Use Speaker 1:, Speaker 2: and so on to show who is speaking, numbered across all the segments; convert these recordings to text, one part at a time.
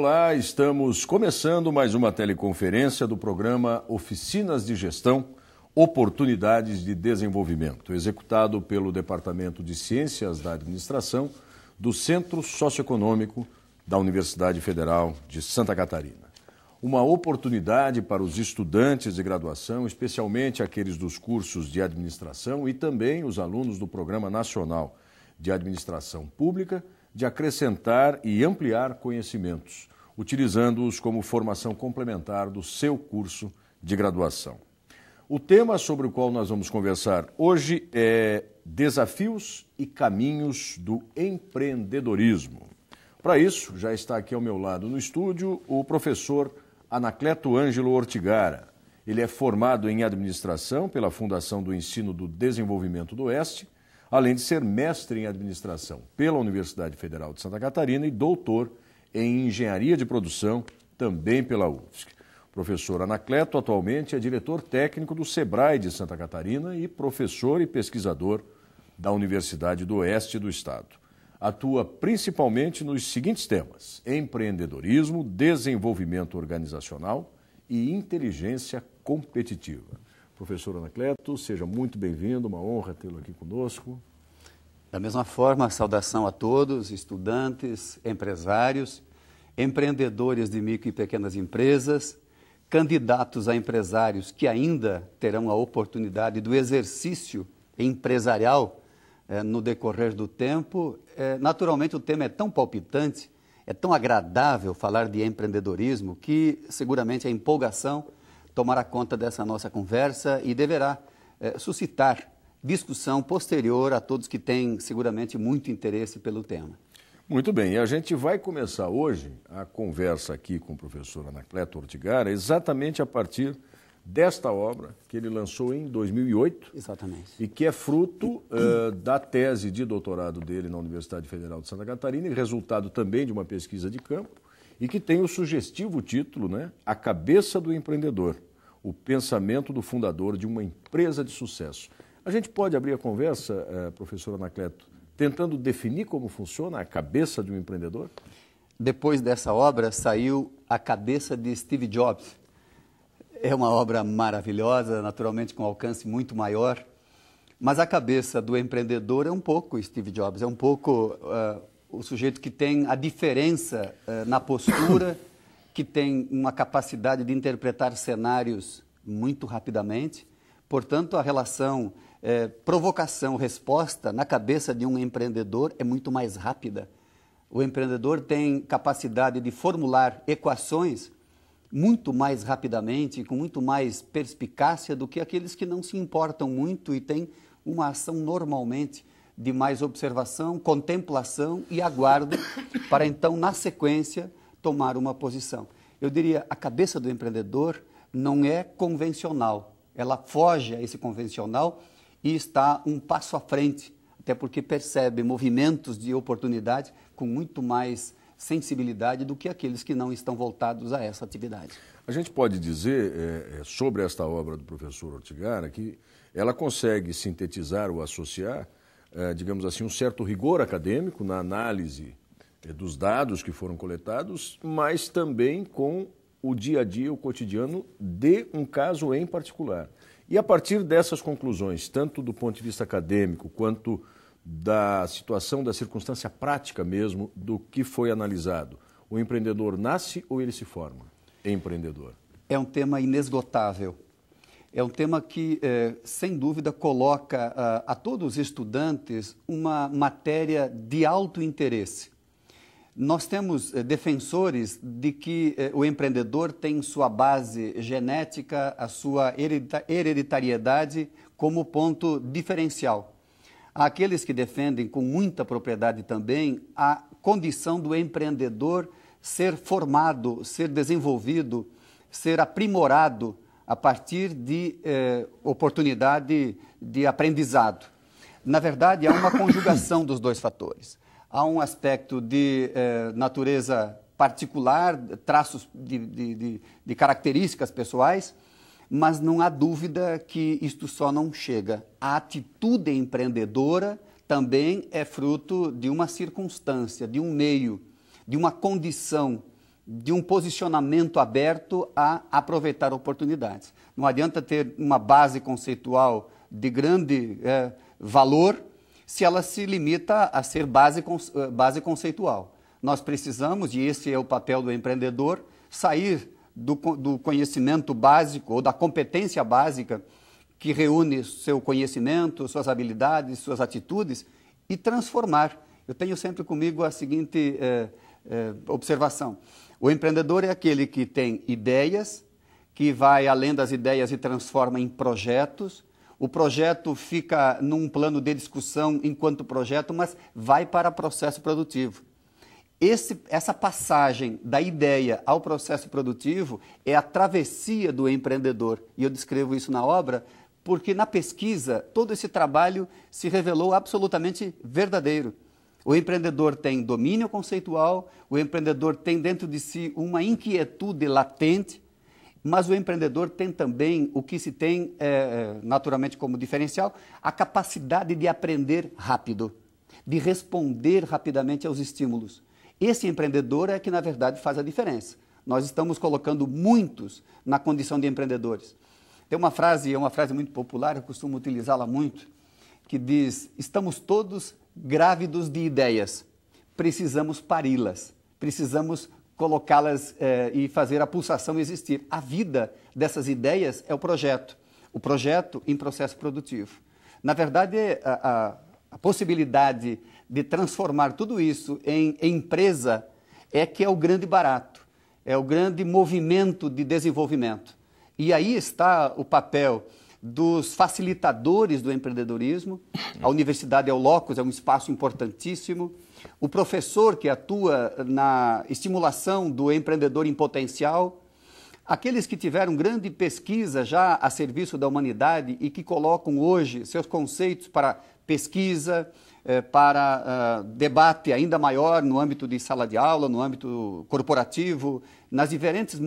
Speaker 1: olá, estamos começando mais uma teleconferência do programa Oficinas de Gestão, Oportunidades de Desenvolvimento, executado pelo Departamento de Ciências da Administração do Centro Socioeconômico da Universidade Federal de Santa Catarina. Uma oportunidade para os estudantes de graduação, especialmente aqueles dos cursos de administração e também os alunos do Programa Nacional de Administração Pública, de acrescentar e ampliar conhecimentos, utilizando-os como formação complementar do seu curso de graduação. O tema sobre o qual nós vamos conversar hoje é Desafios e Caminhos do Empreendedorismo. Para isso, já está aqui ao meu lado no estúdio o professor Anacleto Ângelo Ortigara. Ele é formado em administração pela Fundação do Ensino do Desenvolvimento do Oeste, além de ser mestre em administração pela Universidade Federal de Santa Catarina e doutor em engenharia de produção também pela UFSC. O professor Anacleto atualmente é diretor técnico do SEBRAE de Santa Catarina e professor e pesquisador da Universidade do Oeste do Estado. Atua principalmente nos seguintes temas: empreendedorismo, desenvolvimento organizacional e inteligência competitiva. Professor Anacleto, seja muito bem-vindo, uma honra tê-lo aqui conosco.
Speaker 2: Da mesma forma, saudação a todos, estudantes, empresários, empreendedores de micro e pequenas empresas, candidatos a empresários que ainda terão a oportunidade do exercício empresarial no decorrer do tempo. Naturalmente, o tema é tão palpitante, é tão agradável falar de empreendedorismo que seguramente a empolgação tomará conta dessa nossa conversa e deverá suscitar discussão posterior a todos que têm seguramente muito interesse pelo tema.
Speaker 1: Muito bem, e a gente vai começar hoje a conversa aqui com o professor Anacleto Ortigara exatamente a partir desta obra que ele lançou em 2008.
Speaker 2: Exatamente.
Speaker 1: E que é fruto da tese de doutorado dele na Universidade Federal de Santa Catarina e resultado também de uma pesquisa de campo, e que tem o sugestivo título, né, A Cabeça do Empreendedor, o pensamento do fundador de uma empresa de sucesso. A gente pode abrir a conversa, professor Anacleto, tentando definir como funciona a cabeça de um empreendedor?
Speaker 2: Depois dessa obra saiu A Cabeça de Steve Jobs. É uma obra maravilhosa, naturalmente com alcance muito maior, mas a cabeça do empreendedor é um pouco Steve Jobs, é um pouco o sujeito que tem a diferença na postura, que tem uma capacidade de interpretar cenários muito rapidamente. Portanto, a relação provocação-resposta na cabeça de um empreendedor é muito mais rápida. O empreendedor tem capacidade de formular equações muito mais rapidamente, com muito mais perspicácia do que aqueles que não se importam muito e têm uma ação normalmente de mais observação, contemplação e aguardo para então, na sequência, tomar uma posição. Eu diria, a cabeça do empreendedor não é convencional, ela foge a esse convencional e está um passo à frente, até porque percebe movimentos de oportunidade com muito mais sensibilidade do que aqueles que não estão voltados a essa atividade.
Speaker 1: A gente pode dizer sobre esta obra do professor Ortigara que ela consegue sintetizar ou associar, digamos assim, um certo rigor acadêmico na análise dos dados que foram coletados, mas também com o dia a dia, o cotidiano de um caso em particular. E a partir dessas conclusões, tanto do ponto de vista acadêmico quanto da situação, da circunstância prática mesmo, do que foi analisado, o empreendedor nasce ou ele se forma empreendedor?
Speaker 2: É um tema inesgotável. É um tema que, sem dúvida, coloca a todos os estudantes uma matéria de alto interesse. Nós temos defensores de que o empreendedor tem sua base genética, a sua hereditariedade como ponto diferencial. Há aqueles que defendem com muita propriedade também a condição do empreendedor ser formado, ser desenvolvido, ser aprimorado a partir de oportunidade de aprendizado. Na verdade, há uma conjugação dos dois fatores. Há um aspecto de natureza particular, traços de características pessoais, mas não há dúvida que isto só não chega. A atitude empreendedora também é fruto de uma circunstância, de um meio, de uma condição de um posicionamento aberto a aproveitar oportunidades. Não adianta ter uma base conceitual de grande valor se ela se limita a ser base conceitual. Nós precisamos, e esse é o papel do empreendedor, sair do conhecimento básico ou da competência básica que reúne seu conhecimento, suas habilidades, suas atitudes e transformar. Eu tenho sempre comigo a seguinte observação. O empreendedor é aquele que tem ideias, que vai além das ideias e transforma em projetos. O projeto fica num plano de discussão enquanto projeto, mas vai para o processo produtivo. Essa passagem da ideia ao processo produtivo é a travessia do empreendedor. E eu descrevo isso na obra porque na pesquisa todo esse trabalho se revelou absolutamente verdadeiro. O empreendedor tem domínio conceitual, o empreendedor tem dentro de si uma inquietude latente, mas o empreendedor tem também o que se tem, naturalmente como diferencial, a capacidade de aprender rápido, de responder rapidamente aos estímulos. Esse empreendedor é que, na verdade, faz a diferença. Nós estamos colocando muitos na condição de empreendedores. Tem uma frase, é uma frase muito popular, eu costumo utilizá-la muito, que diz: estamos todos grávidos de ideias, precisamos pari-las, precisamos colocá-las e fazer a pulsação existir. A vida dessas ideias é o projeto em processo produtivo. Na verdade, a possibilidade de transformar tudo isso em empresa é que é o grande barato, é o grande movimento de desenvolvimento. E aí está o papel dos facilitadores do empreendedorismo. A universidade é o locus, é um espaço importantíssimo. O professor que atua na estimulação do empreendedor em potencial. Aqueles que tiveram grande pesquisa já a serviço da humanidade e que colocam hoje seus conceitos para pesquisa, para debate ainda maior no âmbito de sala de aula, no âmbito corporativo, nas diferentes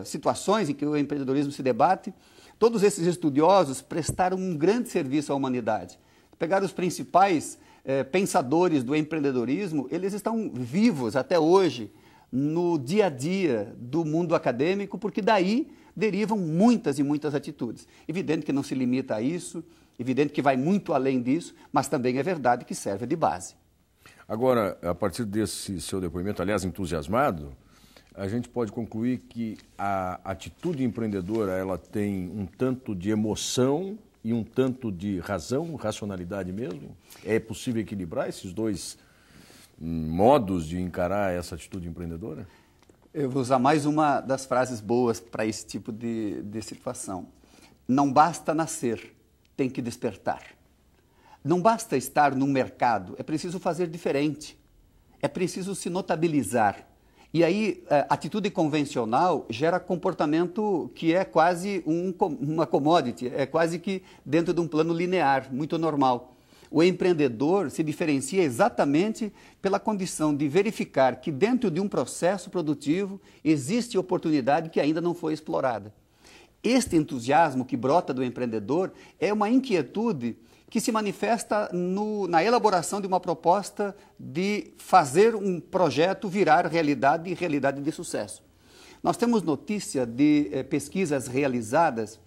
Speaker 2: situações em que o empreendedorismo se debate. Todos esses estudiosos prestaram um grande serviço à humanidade. Pegaram os principais pensadores do empreendedorismo, eles estão vivos até hoje no dia a dia do mundo acadêmico, porque daí derivam muitas e muitas atitudes. Evidente que não se limita a isso, evidente que vai muito além disso, mas também é verdade que serve de base.
Speaker 1: Agora, a partir desse seu depoimento, aliás, entusiasmado, a gente pode concluir que a atitude empreendedora ela tem um tanto de emoção e um tanto de razão, racionalidade mesmo? É possível equilibrar esses dois modos de encarar essa atitude empreendedora?
Speaker 2: Eu vou usar mais uma das frases boas para esse tipo de situação. Não basta nascer, tem que despertar. Não basta estar no mercado, é preciso fazer diferente. É preciso se notabilizar. E aí, a atitude convencional gera comportamento que é quase uma commodity, é quase que dentro de um plano linear, muito normal. O empreendedor se diferencia exatamente pela condição de verificar que dentro de um processo produtivo existe oportunidade que ainda não foi explorada. Este entusiasmo que brota do empreendedor é uma inquietude que se manifesta na elaboração de uma proposta de fazer um projeto virar realidade e realidade de sucesso. Nós temos notícia de pesquisas realizadas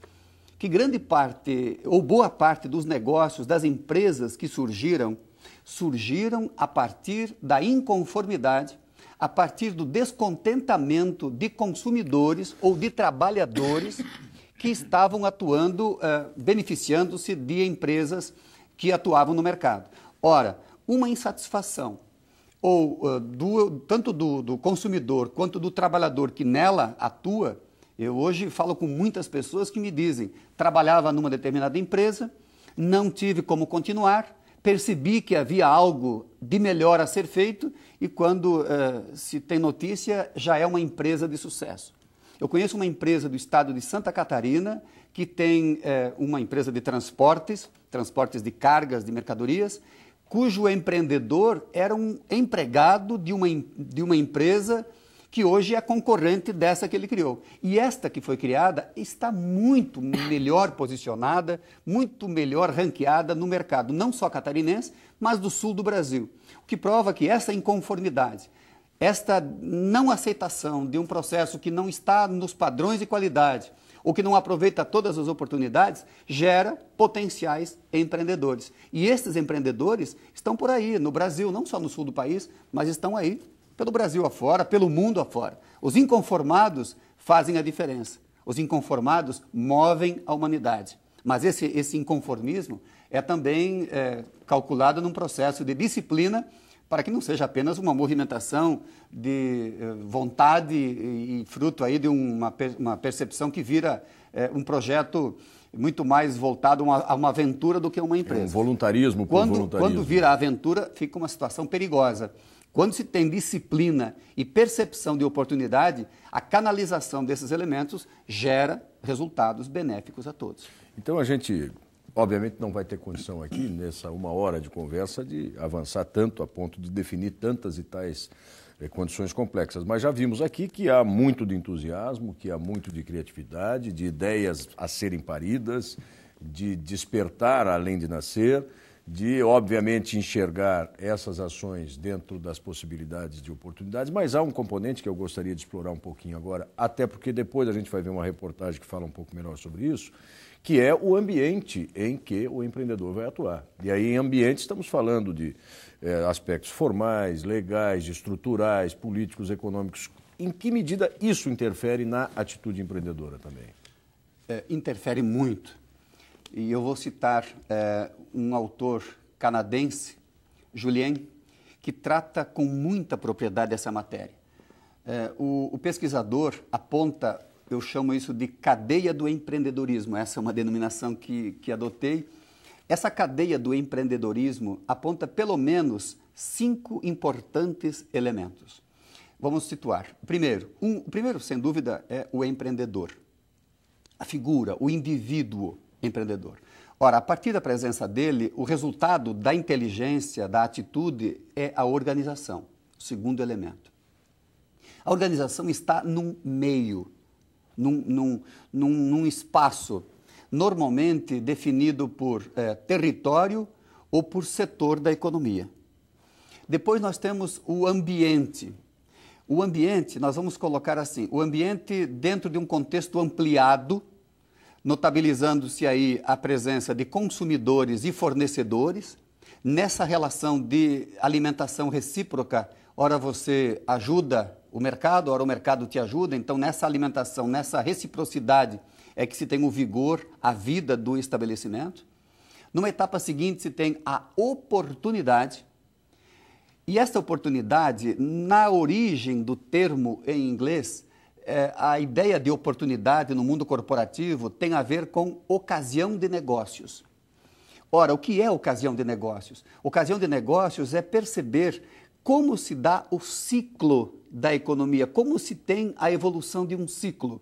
Speaker 2: que grande parte, ou boa parte dos negócios, das empresas que surgiram a partir da inconformidade, a partir do descontentamento de consumidores ou de trabalhadores que estavam atuando, beneficiando-se de empresas que atuavam no mercado. Ora, uma insatisfação, tanto do consumidor quanto do trabalhador que nela atua. Eu hoje falo com muitas pessoas que me dizem: trabalhava numa determinada empresa, não tive como continuar, percebi que havia algo de melhor a ser feito e quando se tem notícia, já é uma empresa de sucesso. Eu conheço uma empresa do estado de Santa Catarina que tem uma empresa de transportes de cargas, de mercadorias, cujo empreendedor era um empregado de uma empresa que hoje é concorrente dessa que ele criou. E esta que foi criada está muito melhor posicionada, muito melhor ranqueada no mercado, não só catarinense, mas do sul do Brasil. O que prova que essa inconformidade, esta não aceitação de um processo que não está nos padrões de qualidade ou que não aproveita todas as oportunidades, gera potenciais empreendedores. E esses empreendedores estão por aí, no Brasil, não só no sul do país, mas estão aí pelo Brasil afora, pelo mundo afora. Os inconformados fazem a diferença. Os inconformados movem a humanidade. Mas esse inconformismo é também calculado num processo de disciplina para que não seja apenas uma movimentação de vontade e fruto aí de uma percepção que vira um projeto muito mais voltado a uma aventura do que uma empresa.
Speaker 1: Um voluntarismo por voluntarismo.
Speaker 2: Quando vira aventura, fica uma situação perigosa. Quando se tem disciplina e percepção de oportunidade, a canalização desses elementos gera resultados benéficos a todos.
Speaker 1: Então a gente, obviamente, não vai ter condição aqui, nessa 1 hora de conversa, de avançar tanto a ponto de definir tantas e tais condições complexas. Mas já vimos aqui que há muito de entusiasmo, que há muito de criatividade, de ideias a serem paridas, de despertar além de nascer, de, obviamente, enxergar essas ações dentro das possibilidades de oportunidades, mas há um componente que eu gostaria de explorar um pouquinho agora, até porque depois a gente vai ver uma reportagem que fala um pouco melhor sobre isso, que é o ambiente em que o empreendedor vai atuar. E aí, em ambiente, estamos falando de aspectos formais, legais, estruturais, políticos, econômicos. Em que medida isso interfere na atitude empreendedora também?
Speaker 2: Interfere muito. E eu vou citar um autor canadense, Julien, que trata com muita propriedade essa matéria. O pesquisador aponta, eu chamo isso de cadeia do empreendedorismo, essa é uma denominação que adotei. Essa cadeia do empreendedorismo aponta pelo menos 5 importantes elementos. Vamos situar. O primeiro, sem dúvida, é o empreendedor, a figura, o indivíduo empreendedor. Ora, a partir da presença dele, o resultado da inteligência, da atitude, é a organização, o segundo elemento. A organização está num meio, num espaço, normalmente definido por território ou por setor da economia. Depois nós temos o ambiente. O ambiente, nós vamos colocar assim, o ambiente dentro de um contexto ampliado, notabilizando-se aí a presença de consumidores e fornecedores. Nessa relação de alimentação recíproca, ora você ajuda o mercado, ora o mercado te ajuda. Então, nessa alimentação, nessa reciprocidade, é que se tem o vigor, a vida do estabelecimento. Numa etapa seguinte, se tem a oportunidade. E essa oportunidade, na origem do termo em inglês, a ideia de oportunidade no mundo corporativo tem a ver com ocasião de negócios. Ora, o que é ocasião de negócios? Ocasião de negócios é perceber como se dá o ciclo da economia, como se tem a evolução de um ciclo.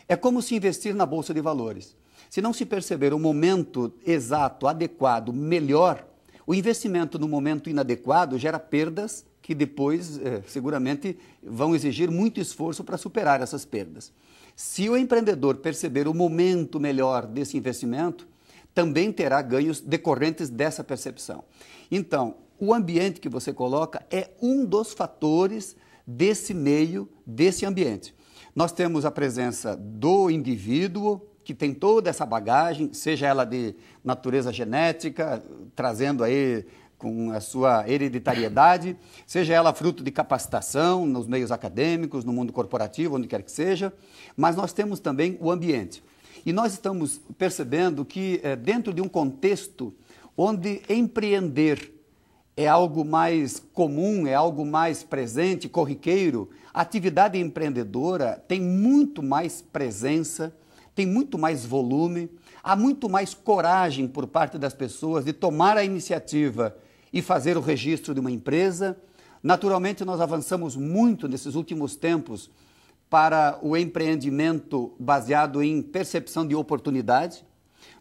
Speaker 2: É como se investir na Bolsa de Valores. Se não se perceber o momento exato, adequado, melhor, o investimento no momento inadequado gera perdas que depois, seguramente, vão exigir muito esforço para superar essas perdas. Se o empreendedor perceber o momento melhor desse investimento, também terá ganhos decorrentes dessa percepção. Então, o ambiente que você coloca é um dos fatores desse meio, desse ambiente. Nós temos a presença do indivíduo, que tem toda essa bagagem, seja ela de natureza genética, trazendo aí com a sua hereditariedade, seja ela fruto de capacitação nos meios acadêmicos, no mundo corporativo, onde quer que seja, mas nós temos também o ambiente. E nós estamos percebendo que dentro de um contexto onde empreender é algo mais comum, é algo mais presente, corriqueiro, a atividade empreendedora tem muito mais presença, tem muito mais volume, há muito mais coragem por parte das pessoas de tomar a iniciativa e fazer o registro de uma empresa. Naturalmente, nós avançamos muito nesses últimos tempos para o empreendimento baseado em percepção de oportunidade.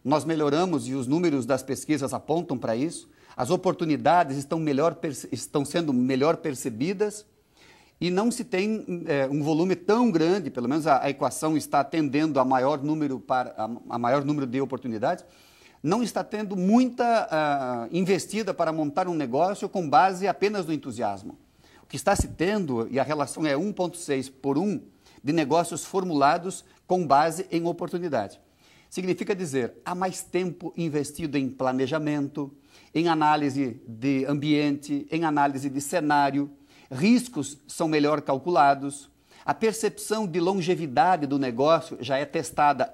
Speaker 2: Nós melhoramos e os números das pesquisas apontam para isso. As oportunidades estão sendo melhor percebidas e não se tem um volume tão grande, pelo menos a equação está tendendo a maior número de oportunidades, não está tendo muita investida para montar um negócio com base apenas no entusiasmo. O que está se tendo, e a relação é 1,6 por 1, de negócios formulados com base em oportunidade. Significa dizer, há mais tempo investido em planejamento, em análise de ambiente, em análise de cenário, riscos são melhor calculados, a percepção de longevidade do negócio já é testada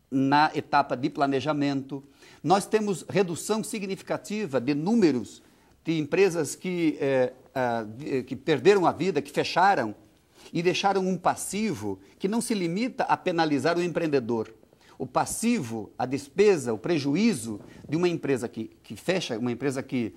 Speaker 2: na etapa de planejamento. Nós temos redução significativa de números de empresas que perderam a vida, que fecharam e deixaram um passivo que não se limita a penalizar o empreendedor. O passivo, a despesa, o prejuízo de uma empresa que fecha, uma empresa que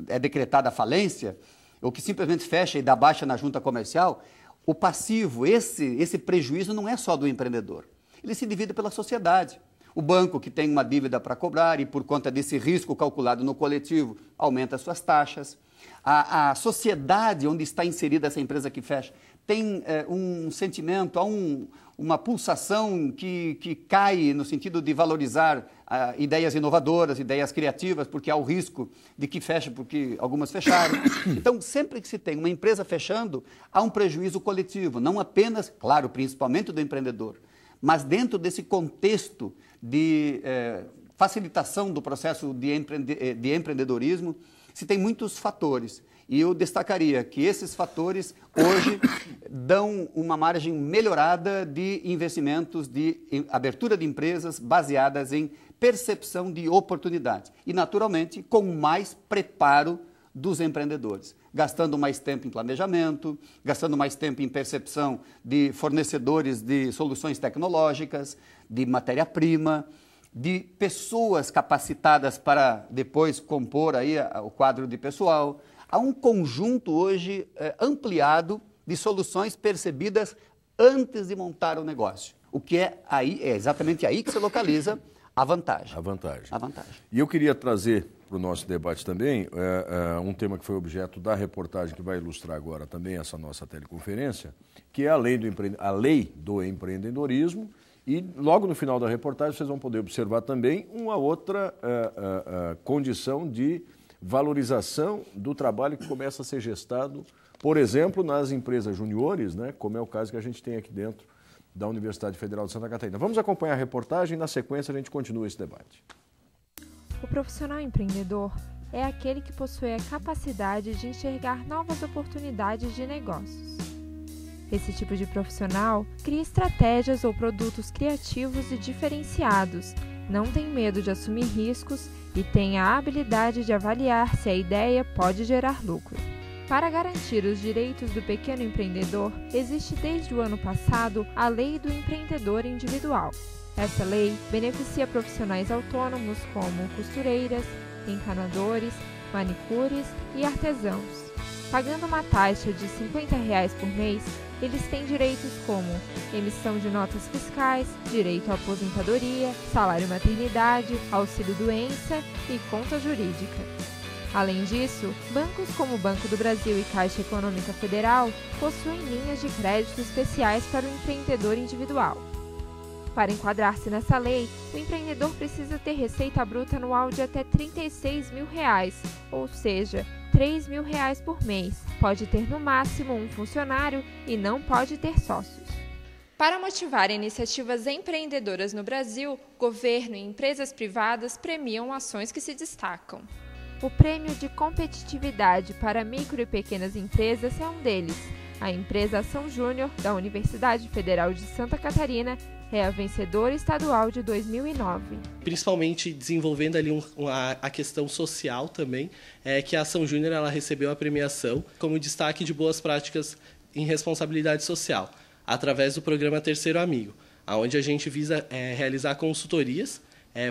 Speaker 2: é decretada a falência, ou que simplesmente fecha e dá baixa na junta comercial, o passivo, esse prejuízo não é só do empreendedor. Ele se divide pela sociedade. O banco que tem uma dívida para cobrar e por conta desse risco calculado no coletivo, aumenta as suas taxas. A sociedade onde está inserida essa empresa que fecha tem um sentimento, há uma pulsação que cai no sentido de valorizar ideias inovadoras, ideias criativas, porque há o risco de que feche, porque algumas fecharam. Então, sempre que se tem uma empresa fechando, há um prejuízo coletivo, não apenas, claro, principalmente do empreendedor, mas dentro desse contexto de facilitação do processo de empreendedorismo, se tem muitos fatores. E eu destacaria que esses fatores hoje dão uma margem melhorada de investimentos, de abertura de empresas baseadas em percepção de oportunidades. E, naturalmente, com mais preparo dos empreendedores, gastando mais tempo em planejamento, gastando mais tempo em percepção de fornecedores de soluções tecnológicas, de matéria-prima, de pessoas capacitadas para depois compor aí o quadro de pessoal. Há um conjunto hoje ampliado de soluções percebidas antes de montar o negócio. O que é exatamente aí que se localiza a vantagem.
Speaker 1: A vantagem.
Speaker 2: A vantagem.
Speaker 1: E eu queria trazer para o nosso debate também um tema que foi objeto da reportagem que vai ilustrar agora também essa nossa teleconferência, que é a lei do empreendedorismo. E logo no final da reportagem vocês vão poder observar também uma outra condição de valorização do trabalho que começa a ser gestado, por exemplo, nas empresas juniores, né, como é o caso que a gente tem aqui dentro da Universidade Federal de Santa Catarina. Vamos acompanhar a reportagem e na sequência a gente continua esse debate.
Speaker 3: O profissional empreendedor é aquele que possui a capacidade de enxergar novas oportunidades de negócios. Esse tipo de profissional cria estratégias ou produtos criativos e diferenciados, não tem medo de assumir riscos e tem a habilidade de avaliar se a ideia pode gerar lucro. Para garantir os direitos do pequeno empreendedor, existe desde o ano passado a Lei do Empreendedor Individual. Essa lei beneficia profissionais autônomos como costureiras, encanadores, manicures e artesãos. Pagando uma taxa de R$ 50 por mês, eles têm direitos como emissão de notas fiscais, direito à aposentadoria, salário maternidade, auxílio-doença e conta jurídica. Além disso, bancos como o Banco do Brasil e Caixa Econômica Federal possuem linhas de crédito especiais para o empreendedor individual. Para enquadrar-se nessa lei, o empreendedor precisa ter receita bruta anual de até R$ 36 mil, ou seja, R$ 3 mil por mês. Pode ter no máximo um funcionário e não pode ter sócios. Para motivar iniciativas empreendedoras no Brasil, governo e empresas privadas premiam ações que se destacam. O Prêmio de Competitividade para Micro e Pequenas Empresas é um deles. A empresa Ação Júnior, da Universidade Federal de Santa Catarina, é a vencedora estadual de 2009.
Speaker 4: Principalmente desenvolvendo ali a questão social também, que a Ação Júnior ela recebeu a premiação como destaque de boas práticas em responsabilidade social, através do programa Terceiro Amigo, onde a gente visa realizar consultorias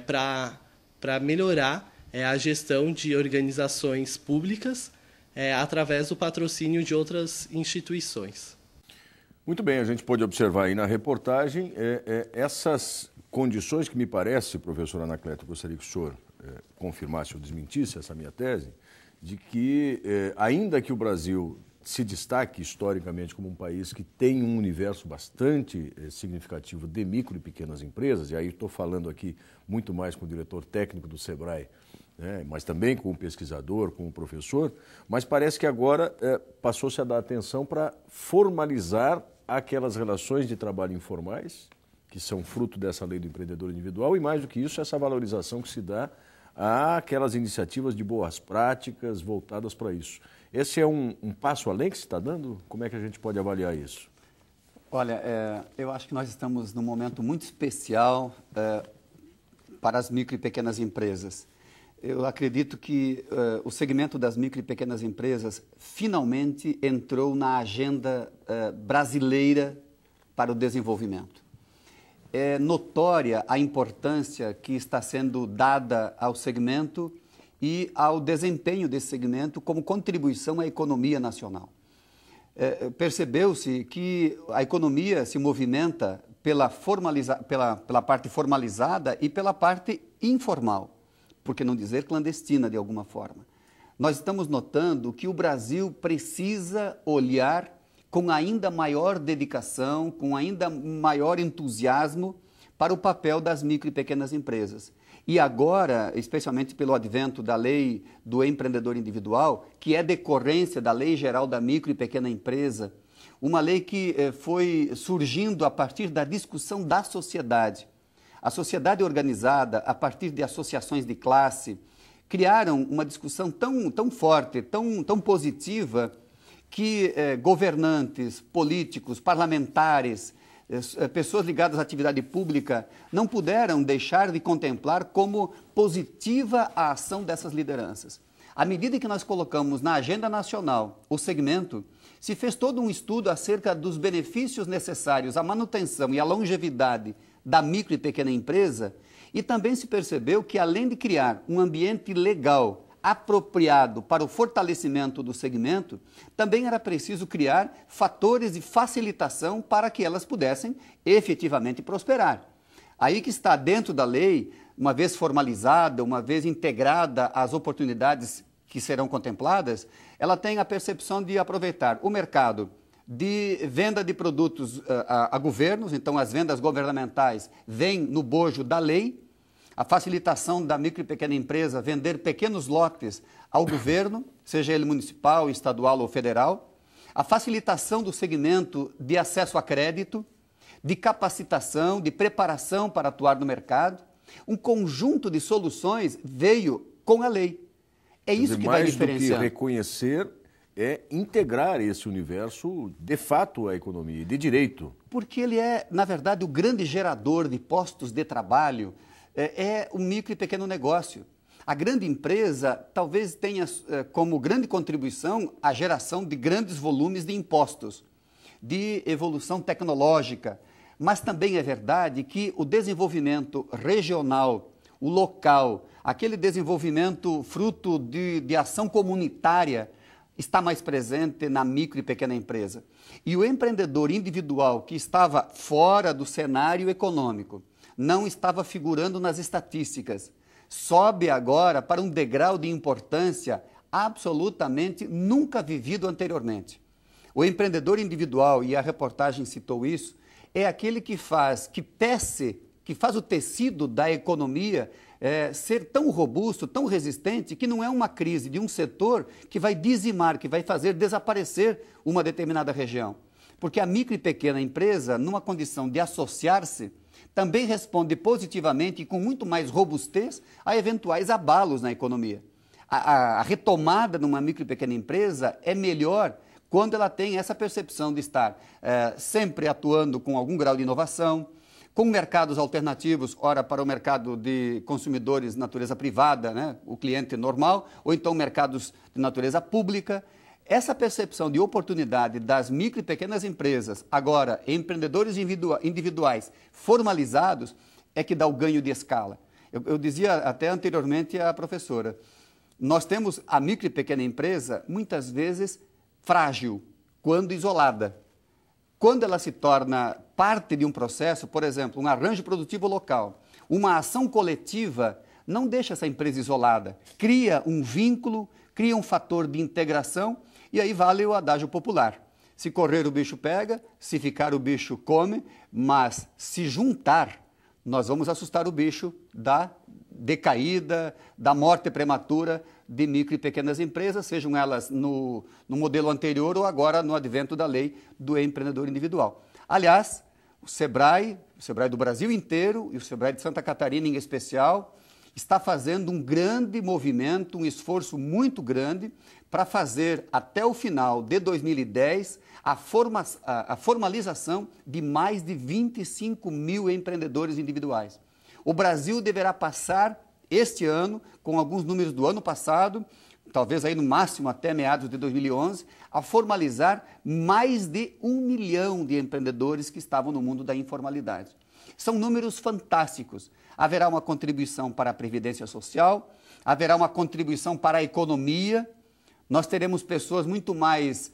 Speaker 4: para melhorar a gestão de organizações públicas através do patrocínio de outras instituições.
Speaker 1: Muito bem, a gente pôde observar aí na reportagem essas condições que me parece, professor Anacleto, gostaria que o senhor confirmasse ou desmentisse essa minha tese, de que ainda que o Brasil se destaque historicamente como um país que tem um universo bastante significativo de micro e pequenas empresas, e aí estou falando aqui muito mais com o diretor técnico do SEBRAE, né? Mas também como pesquisador, como professor, mas parece que agora passou-se a dar atenção para formalizar aquelas relações de trabalho informais, que são fruto dessa lei do empreendedor individual, e mais do que isso, essa valorização que se dá àquelas iniciativas de boas práticas voltadas para isso. Esse é um passo além que se está dando? Como é que a gente pode avaliar isso?
Speaker 2: Olha, eu acho que nós estamos num momento muito especial para as micro e pequenas empresas. Eu acredito que o segmento das micro e pequenas empresas finalmente entrou na agenda brasileira para o desenvolvimento. É notória a importância que está sendo dada ao segmento e ao desempenho desse segmento como contribuição à economia nacional. Percebeu-se que a economia se movimenta pela parte formalizada e pela parte informal, por que não dizer clandestina de alguma forma. Nós estamos notando que o Brasil precisa olhar com ainda maior dedicação, com ainda maior entusiasmo para o papel das micro e pequenas empresas. E agora, especialmente pelo advento da lei do empreendedor individual, que é decorrência da Lei Geral da Micro e Pequena Empresa, uma lei que foi surgindo a partir da discussão da sociedade. A sociedade organizada, a partir de associações de classe, criaram uma discussão tão forte, tão positiva, que governantes, políticos, parlamentares, pessoas ligadas à atividade pública não puderam deixar de contemplar como positiva a ação dessas lideranças. À medida que nós colocamos na agenda nacional o segmento, se fez todo um estudo acerca dos benefícios necessários à manutenção e à longevidade da micro e pequena empresa, e também se percebeu que, além de criar um ambiente legal apropriado para o fortalecimento do segmento, também era preciso criar fatores de facilitação para que elas pudessem efetivamente prosperar. Aí que está dentro da lei, uma vez formalizada, uma vez integrada às oportunidades que serão contempladas, ela tem a percepção de aproveitar o mercado de venda de produtos a governos, então as vendas governamentais vêm no bojo da lei, a facilitação da micro e pequena empresa vender pequenos lotes ao governo, seja ele municipal, estadual ou federal, a facilitação do segmento de acesso a crédito, de capacitação, de preparação para atuar no mercado, um conjunto de soluções veio com a lei. É isso que vai diferenciar.
Speaker 1: Mais do que reconhecer, é integrar esse universo, de fato, à economia, de direito.
Speaker 2: Porque ele é, na verdade, o grande gerador de postos de trabalho, é o micro e pequeno negócio. A grande empresa talvez tenha como grande contribuição a geração de grandes volumes de impostos, de evolução tecnológica, mas também é verdade que o desenvolvimento regional, o local, aquele desenvolvimento fruto de ação comunitária, está mais presente na micro e pequena empresa. E o empreendedor individual que estava fora do cenário econômico, não estava figurando nas estatísticas, sobe agora para um degrau de importância absolutamente nunca vivido anteriormente. O empreendedor individual, e a reportagem citou isso, é aquele que faz o tecido da economia ser tão robusto, tão resistente, que não é uma crise de um setor que vai dizimar, que vai fazer desaparecer uma determinada região. Porque a micro e pequena empresa, numa condição de associar-se, também responde positivamente e com muito mais robustez a eventuais abalos na economia. A retomada numa micro e pequena empresa é melhor quando ela tem essa percepção de estar sempre atuando com algum grau de inovação, com mercados alternativos, ora para o mercado de consumidores de natureza privada, né, o cliente normal, ou então mercados de natureza pública. Essa percepção de oportunidade das micro e pequenas empresas, agora empreendedores individuais formalizados, é que dá o ganho de escala. Eu dizia até anteriormente à professora, nós temos a micro e pequena empresa muitas vezes frágil, quando isolada. Quando ela se torna parte de um processo, por exemplo, um arranjo produtivo local, uma ação coletiva, não deixa essa empresa isolada, cria um vínculo, cria um fator de integração. E aí vale o adágio popular. Se correr o bicho pega, se ficar o bicho come, mas se juntar, nós vamos assustar o bicho decaída, da morte prematura de micro e pequenas empresas, sejam elas no modelo anterior ou agora no advento da lei do empreendedor individual. Aliás, o Sebrae do Brasil inteiro e o Sebrae de Santa Catarina em especial, está fazendo um grande movimento, um esforço muito grande para fazer até o final de 2010 a formalização de mais de 25 mil empreendedores individuais. O Brasil deverá passar este ano, com alguns números do ano passado, talvez aí no máximo até meados de 2011, a formalizar mais de 1 milhão de empreendedores que estavam no mundo da informalidade. São números fantásticos. Haverá uma contribuição para a Previdência Social, haverá uma contribuição para a economia, nós teremos pessoas muito mais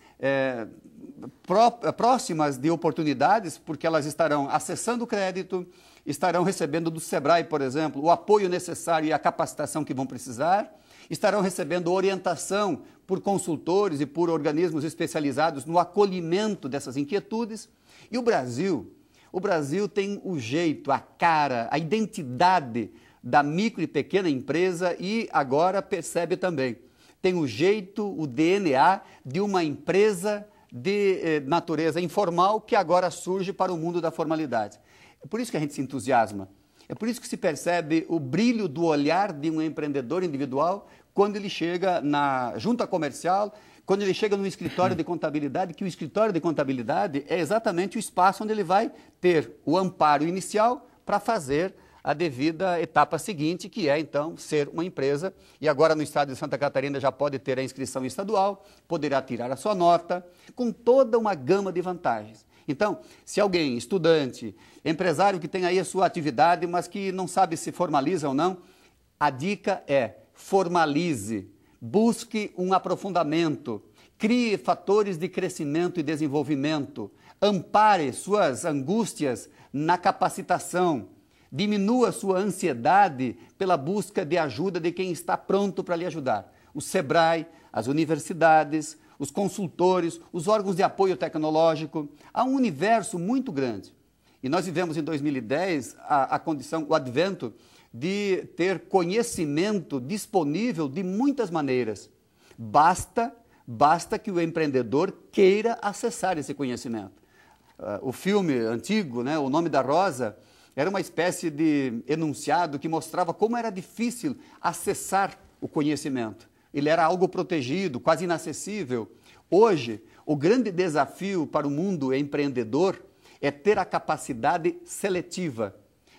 Speaker 2: próximas de oportunidades, porque elas estarão acessando o crédito, estarão recebendo do Sebrae, por exemplo, o apoio necessário e a capacitação que vão precisar, estarão recebendo orientação por consultores e por organismos especializados no acolhimento dessas inquietudes. E o Brasil tem o jeito, a cara, a identidade da micro e pequena empresa e agora percebe também, tem o jeito, o DNA de uma empresa de natureza informal que agora surge para o mundo da formalidade. É por isso que a gente se entusiasma, é por isso que se percebe o brilho do olhar de um empreendedor individual quando ele chega na junta comercial, quando ele chega no escritório de contabilidade, que o escritório de contabilidade é exatamente o espaço onde ele vai ter o amparo inicial para fazer a devida etapa seguinte, que é, então, ser uma empresa. E agora, no estado de Santa Catarina, já pode ter a inscrição estadual, poderá tirar a sua nota, com toda uma gama de vantagens. Então, se alguém, estudante, empresário que tem aí a sua atividade, mas que não sabe se formaliza ou não, a dica é formalize, busque um aprofundamento, crie fatores de crescimento e desenvolvimento, ampare suas angústias na capacitação, diminua sua ansiedade pela busca de ajuda de quem está pronto para lhe ajudar. O Sebrae, as universidades, os consultores, os órgãos de apoio tecnológico, há um universo muito grande. E nós vivemos em 2010 a condição, o advento de ter conhecimento disponível de muitas maneiras. Basta que o empreendedor queira acessar esse conhecimento. O filme antigo, né, O Nome da Rosa, era uma espécie de enunciado que mostrava como era difícil acessar o conhecimento. Ele era algo protegido, quase inacessível. Hoje, o grande desafio para o mundo empreendedor é ter a capacidade seletiva.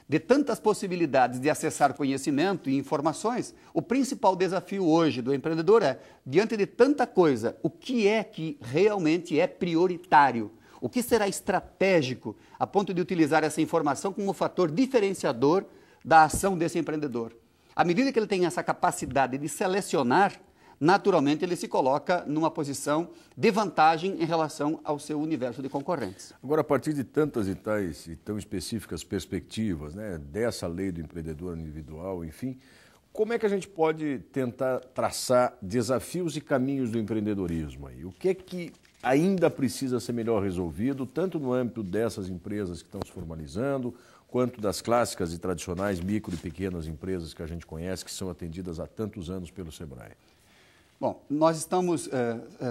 Speaker 2: De tantas possibilidades de acessar conhecimento e informações, o principal desafio hoje do empreendedor é, diante de tanta coisa, o que é que realmente é prioritário? O que será estratégico a ponto de utilizar essa informação como fator diferenciador da ação desse empreendedor? À medida que ele tem essa capacidade de selecionar, naturalmente ele se coloca numa posição de vantagem em relação ao seu universo de concorrentes.
Speaker 1: Agora, a partir de tantas e tais e tão específicas perspectivas, né, dessa lei do empreendedor individual, enfim, como é que a gente pode tentar traçar desafios e caminhos do empreendedorismo aí? O que é que ainda precisa ser melhor resolvido, tanto no âmbito dessas empresas que estão se formalizando, quanto das clássicas e tradicionais micro e pequenas empresas que a gente conhece, que são atendidas há tantos anos pelo Sebrae?
Speaker 2: Bom, nós estamos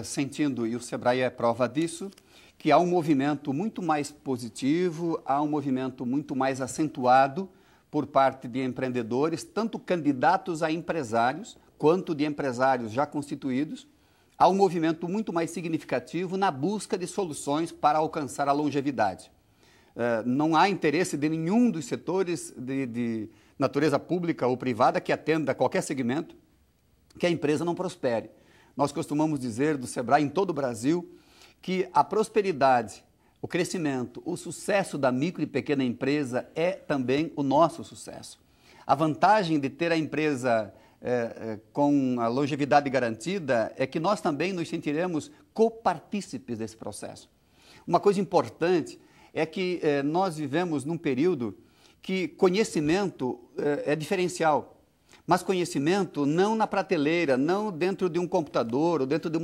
Speaker 2: sentindo, e o Sebrae é prova disso, que há um movimento muito mais positivo, há um movimento muito mais acentuado por parte de empreendedores, tanto candidatos a empresários, quanto de empresários já constituídos. Há um movimento muito mais significativo na busca de soluções para alcançar a longevidade. Não há interesse de nenhum dos setores de natureza pública ou privada que atenda a qualquer segmento que a empresa não prospere. Nós costumamos dizer do Sebrae em todo o Brasil que a prosperidade, o crescimento, o sucesso da micro e pequena empresa é também o nosso sucesso. A vantagem de ter a empresa com a longevidade garantida é que nós também nos sentiremos copartícipes desse processo. Uma coisa importante é que nós vivemos num período que conhecimento é diferencial. Mas conhecimento não na prateleira, não dentro de um computador ou dentro de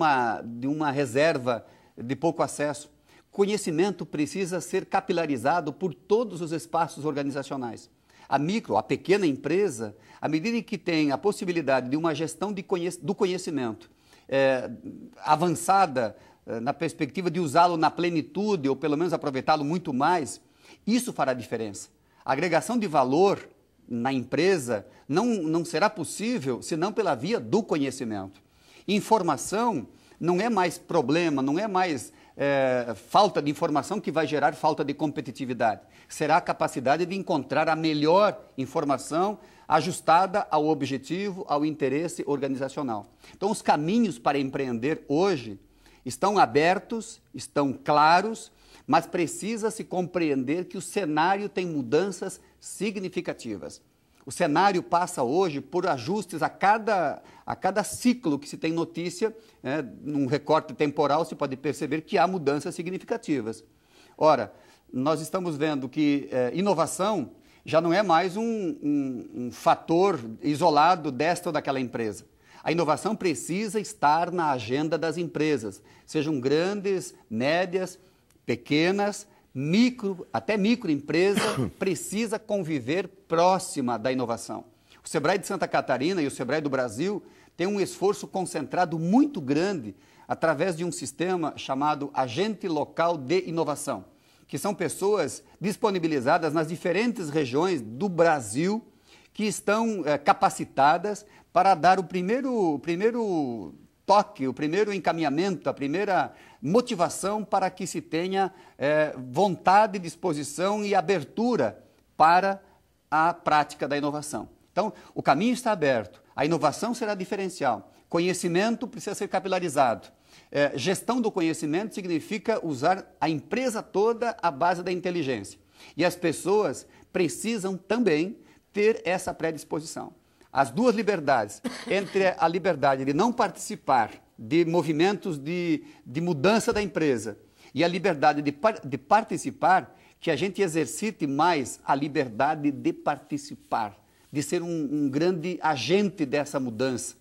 Speaker 2: uma reserva de pouco acesso. Conhecimento precisa ser capilarizado por todos os espaços organizacionais. A micro, a pequena empresa, à medida que tem a possibilidade de uma gestão do conhecimento avançada, na perspectiva de usá-lo na plenitude ou pelo menos aproveitá-lo muito mais, isso fará diferença. A agregação de valor na empresa não será possível senão pela via do conhecimento. Informação não é mais problema, não é mais falta de informação que vai gerar falta de competitividade. Será a capacidade de encontrar a melhor informação ajustada ao objetivo, ao interesse organizacional. Então, os caminhos para empreender hoje estão abertos, estão claros, mas precisa-se compreender que o cenário tem mudanças significativas. O cenário passa hoje por ajustes a cada ciclo que se tem notícia, num recorte temporal se pode perceber que há mudanças significativas. Ora, nós estamos vendo que inovação já não é mais um fator isolado desta ou daquela empresa. A inovação precisa estar na agenda das empresas, sejam grandes, médias, pequenas, até microempresa, precisa conviver próxima da inovação. O Sebrae de Santa Catarina e o Sebrae do Brasil têm um esforço concentrado muito grande através de um sistema chamado Agente Local de Inovação, que são pessoas disponibilizadas nas diferentes regiões do Brasil que estão capacitadas para dar o primeiro toque, o primeiro encaminhamento, a primeira motivação para que se tenha vontade, disposição e abertura para a prática da inovação. Então, o caminho está aberto, a inovação será diferencial, conhecimento precisa ser capilarizado. Gestão do conhecimento significa usar a empresa toda à base da inteligência. E as pessoas precisam também ter essa predisposição. As duas liberdades, entre a liberdade de não participar de movimentos de mudança da empresa e a liberdade de participar, que a gente exercite mais a liberdade de participar, de ser um grande agente dessa mudança,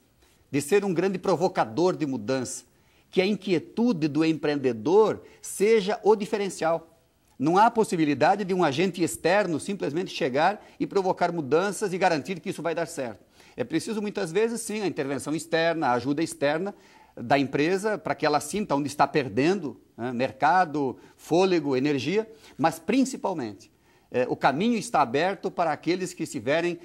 Speaker 2: de ser um grande provocador de mudança, que a inquietude do empreendedor seja o diferencial. Não há possibilidade de um agente externo simplesmente chegar e provocar mudanças e garantir que isso vai dar certo. É preciso, muitas vezes, sim, a intervenção externa, a ajuda externa da empresa para que ela sinta onde está perdendo mercado, fôlego, energia, mas, principalmente, o caminho está aberto para aqueles que estiverem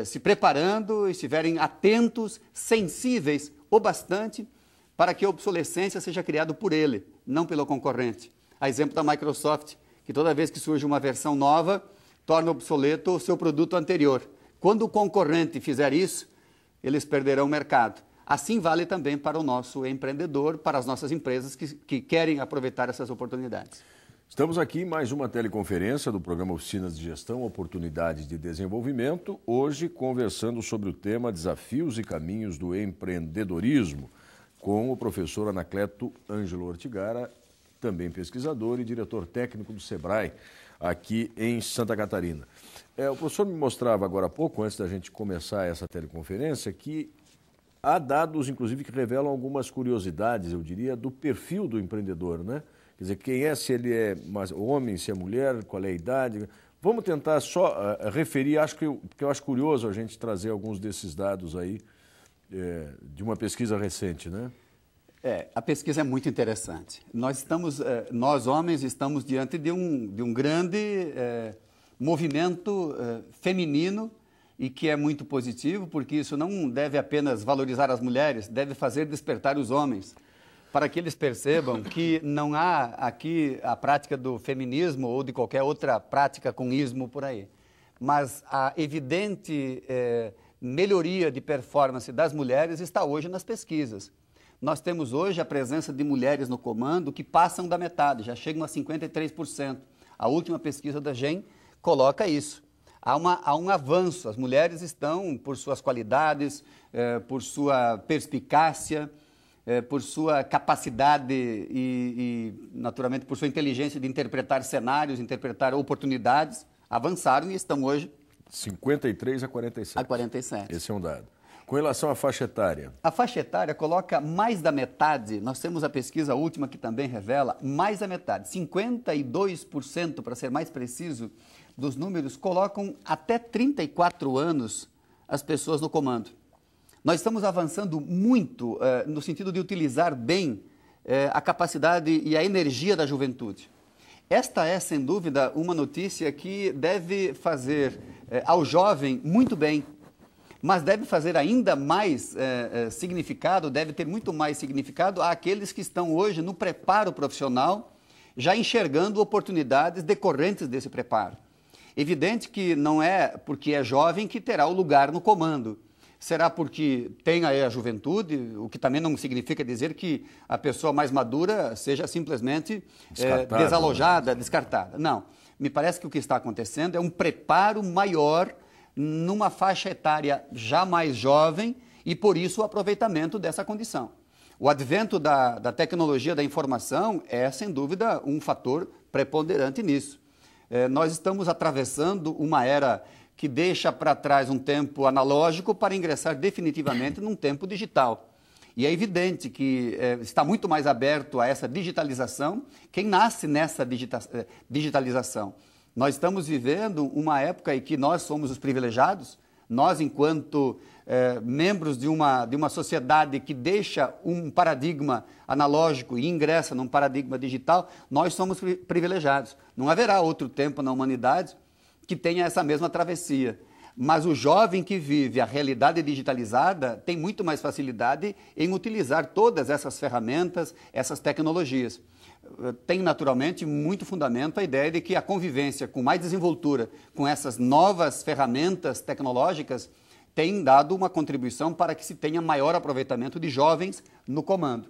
Speaker 2: se preparando, estiverem atentos, sensíveis o bastante para que a obsolescência seja criada por ele, não pelo concorrente. A exemplo da Microsoft, que toda vez que surge uma versão nova, torna obsoleto o seu produto anterior. Quando o concorrente fizer isso, eles perderão o mercado. Assim vale também para o nosso empreendedor, para as nossas empresas que querem aproveitar essas oportunidades.
Speaker 1: Estamos aqui em mais uma teleconferência do programa Oficinas de Gestão, Oportunidades de Desenvolvimento, hoje conversando sobre o tema Desafios e Caminhos do Empreendedorismo, com o professor Anacleto Ângelo Ortigara, também pesquisador e diretor técnico do Sebrae, aqui em Santa Catarina. O professor me mostrava agora há pouco, antes da gente começar essa teleconferência, que há dados, inclusive, que revelam algumas curiosidades, eu diria, do perfil do empreendedor, né? Quer dizer, quem é, se ele é homem, se é mulher, qual é a idade. Vamos tentar só referir, porque eu acho curioso a gente trazer alguns desses dados aí de uma pesquisa recente, né?
Speaker 2: A pesquisa é muito interessante. Nós homens estamos diante de um grande movimento feminino e que é muito positivo, porque isso não deve apenas valorizar as mulheres, deve fazer despertar os homens, para que eles percebam que não há aqui a prática do feminismo ou de qualquer outra prática com ismo por aí, mas a evidente melhoria de performance das mulheres está hoje nas pesquisas. Nós temos hoje a presença de mulheres no comando que passam da metade, já chegam a 53%. A última pesquisa da GEM coloca isso. Há um avanço, as mulheres estão, por suas qualidades, por sua perspicácia, por sua capacidade e, naturalmente, por sua inteligência de interpretar cenários, interpretar oportunidades, avançaram e estão hoje...
Speaker 1: 53 a 47.
Speaker 2: A 47.
Speaker 1: Esse é um dado. Com relação à faixa etária?
Speaker 2: A faixa etária coloca mais da metade, nós temos a pesquisa última que também revela, mais da metade, 52%, para ser mais preciso, dos números colocam até 34 anos as pessoas no comando. Nós estamos avançando muito no sentido de utilizar bem a capacidade e a energia da juventude. Esta é, sem dúvida, uma notícia que deve fazer ao jovem muito bem, mas deve fazer ainda mais significado, deve ter muito mais significado àqueles que estão hoje no preparo profissional, já enxergando oportunidades decorrentes desse preparo. Evidente que não é porque é jovem que terá o lugar no comando. Será porque tem aí a juventude, o que também não significa dizer que a pessoa mais madura seja simplesmente desalojada, descartada. Não. Me parece que o que está acontecendo é um preparo maior numa faixa etária já mais jovem e, por isso, o aproveitamento dessa condição. O advento da tecnologia da informação é, sem dúvida, um fator preponderante nisso. Nós estamos atravessando uma era que deixa para trás um tempo analógico para ingressar definitivamente num tempo digital. E é evidente que está muito mais aberto a essa digitalização quem nasce nessa digitalização. Nós estamos vivendo uma época em que nós somos os privilegiados, nós, enquanto membros de uma sociedade que deixa um paradigma analógico e ingressa num paradigma digital, nós somos privilegiados. Não haverá outro tempo na humanidade que tenha essa mesma travessia. Mas o jovem que vive a realidade digitalizada tem muito mais facilidade em utilizar todas essas ferramentas, essas tecnologias. Tem, naturalmente, muito fundamento a ideia de que a convivência com mais desenvoltura, com essas novas ferramentas tecnológicas, tem dado uma contribuição para que se tenha maior aproveitamento de jovens no comando.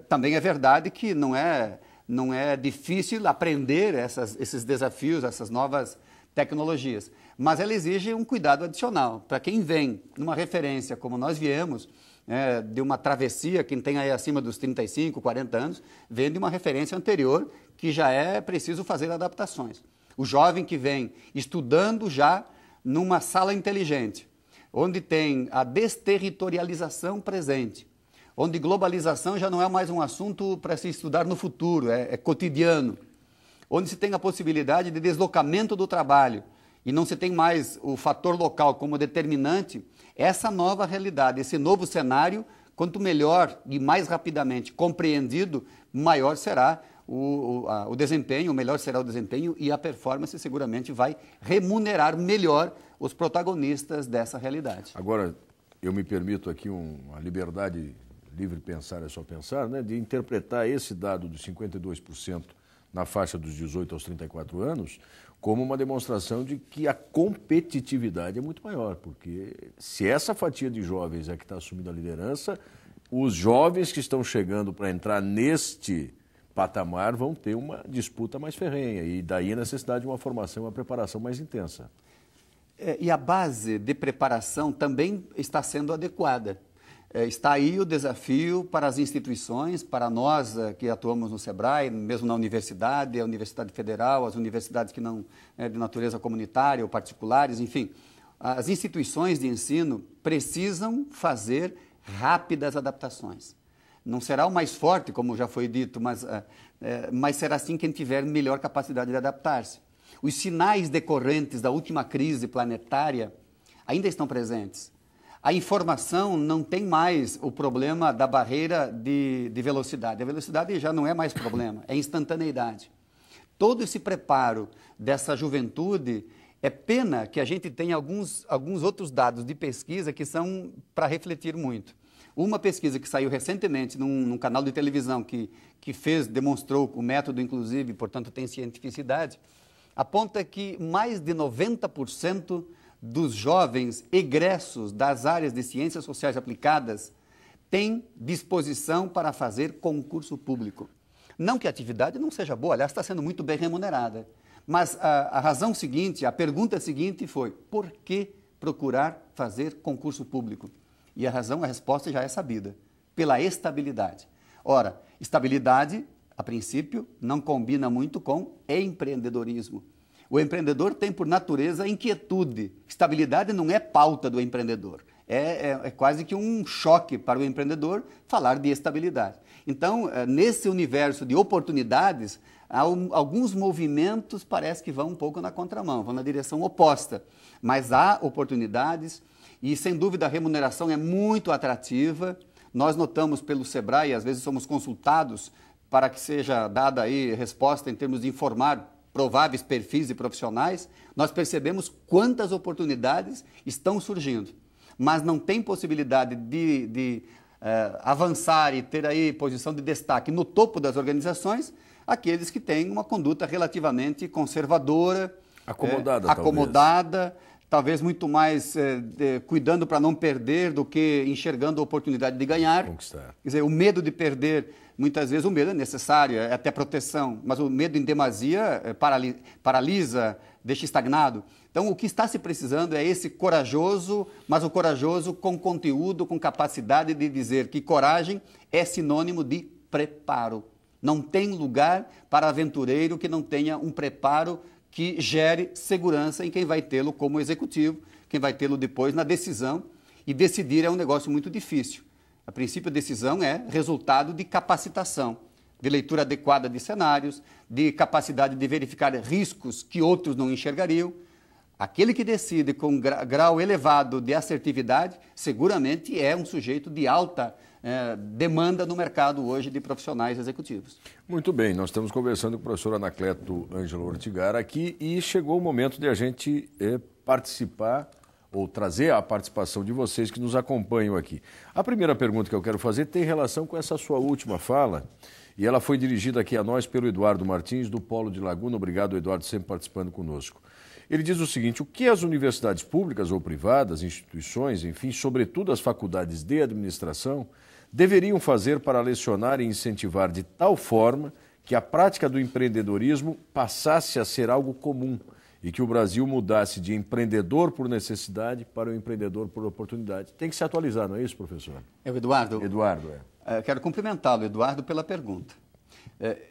Speaker 2: Também é verdade que não é difícil aprender esses desafios, essas novas tecnologias, mas ela exige um cuidado adicional. Para quem vem numa referência, como nós viemos, de uma travessia, quem tem aí acima dos 35, 40 anos, vem de uma referência anterior, que já é preciso fazer adaptações. O jovem que vem estudando já numa sala inteligente, onde tem a desterritorialização presente, onde globalização já não é mais um assunto para se estudar no futuro, é cotidiano, onde se tem a possibilidade de deslocamento do trabalho e não se tem mais o fator local como determinante, essa nova realidade, esse novo cenário, quanto melhor e mais rapidamente compreendido, maior será o desempenho, melhor será o desempenho e a performance seguramente vai remunerar melhor os protagonistas dessa realidade.
Speaker 1: Agora, eu me permito aqui uma liberdade, livre pensar é só pensar, né, de interpretar esse dado de 52% na faixa dos 18 aos 34 anos, como uma demonstração de que a competitividade é muito maior, porque se essa fatia de jovens é que está assumindo a liderança, os jovens que estão chegando para entrar neste patamar vão ter uma disputa mais ferrenha, e daí a necessidade de uma formação, uma preparação mais intensa.
Speaker 2: E a base de preparação também está sendo adequada. Está aí o desafio para as instituições, para nós que atuamos no SEBRAE, mesmo na universidade, a Universidade Federal, as universidades que não de natureza comunitária ou particulares, enfim. As instituições de ensino precisam fazer rápidas adaptações. Não será o mais forte, como já foi dito, mas será sim quem tiver melhor capacidade de adaptar-se. Os sinais decorrentes da última crise planetária ainda estão presentes. A informação não tem mais o problema da barreira de velocidade. A velocidade já não é mais problema, é instantaneidade. Todo esse preparo dessa juventude, é pena que a gente tenha alguns outros dados de pesquisa que são para refletir muito. Uma pesquisa que saiu recentemente num canal de televisão que demonstrou o método, inclusive, portanto tem cientificidade, aponta que mais de 90% dos jovens egressos das áreas de ciências sociais aplicadas têm disposição para fazer concurso público. Não que a atividade não seja boa, aliás, está sendo muito bem remunerada. Mas a razão seguinte, a pergunta seguinte foi: por que procurar fazer concurso público? E a resposta já é sabida: pela estabilidade. Ora, estabilidade, a princípio, não combina muito com empreendedorismo. O empreendedor tem, por natureza, inquietude. Estabilidade não é pauta do empreendedor. É quase que um choque para o empreendedor falar de estabilidade. Então, nesse universo de oportunidades, alguns movimentos parece que vão um pouco na contramão, vão na direção oposta. Mas há oportunidades e, sem dúvida, a remuneração é muito atrativa. Nós notamos pelo Sebrae, às vezes somos consultados para que seja dada aí resposta em termos de informar prováveis perfis e profissionais, nós percebemos quantas oportunidades estão surgindo. Mas não tem possibilidade de avançar e ter aí posição de destaque no topo das organizações aqueles que têm uma conduta relativamente conservadora, acomodada, talvez muito mais cuidando para não perder do que enxergando a oportunidade de ganhar.
Speaker 1: Conquistar.
Speaker 2: Quer dizer, o medo de perder, muitas vezes o medo é necessário, é até proteção, mas o medo em demasia paralisa, deixa estagnado. Então, o que está se precisando é esse corajoso, mas o corajoso com conteúdo, com capacidade de dizer que coragem é sinônimo de preparo. Não tem lugar para aventureiro que não tenha um preparo que gere segurança em quem vai tê-lo como executivo, quem vai tê-lo depois na decisão. E decidir é um negócio muito difícil. A princípio, a decisão é resultado de capacitação, de leitura adequada de cenários, de capacidade de verificar riscos que outros não enxergariam. Aquele que decide com grau elevado de assertividade, seguramente é um sujeito de alta demanda no mercado hoje de profissionais executivos.
Speaker 1: Muito bem, nós estamos conversando com o professor Anacleto Ângelo Ortigara aqui e chegou o momento de a gente participar ou trazer a participação de vocês que nos acompanham aqui. A primeira pergunta que eu quero fazer tem relação com essa sua última fala e ela foi dirigida aqui a nós pelo Eduardo Martins, do Polo de Laguna. Obrigado, Eduardo, sempre participando conosco. Ele diz o seguinte: o que as universidades públicas ou privadas, instituições, enfim, sobretudo as faculdades de administração, deveriam fazer para lecionar e incentivar de tal forma que a prática do empreendedorismo passasse a ser algo comum e que o Brasil mudasse de empreendedor por necessidade para o empreendedor por oportunidade? Tem que se atualizar, não é isso, professor?
Speaker 2: É o Eduardo?
Speaker 1: Eduardo,
Speaker 2: quero cumprimentá-lo, Eduardo, pela pergunta.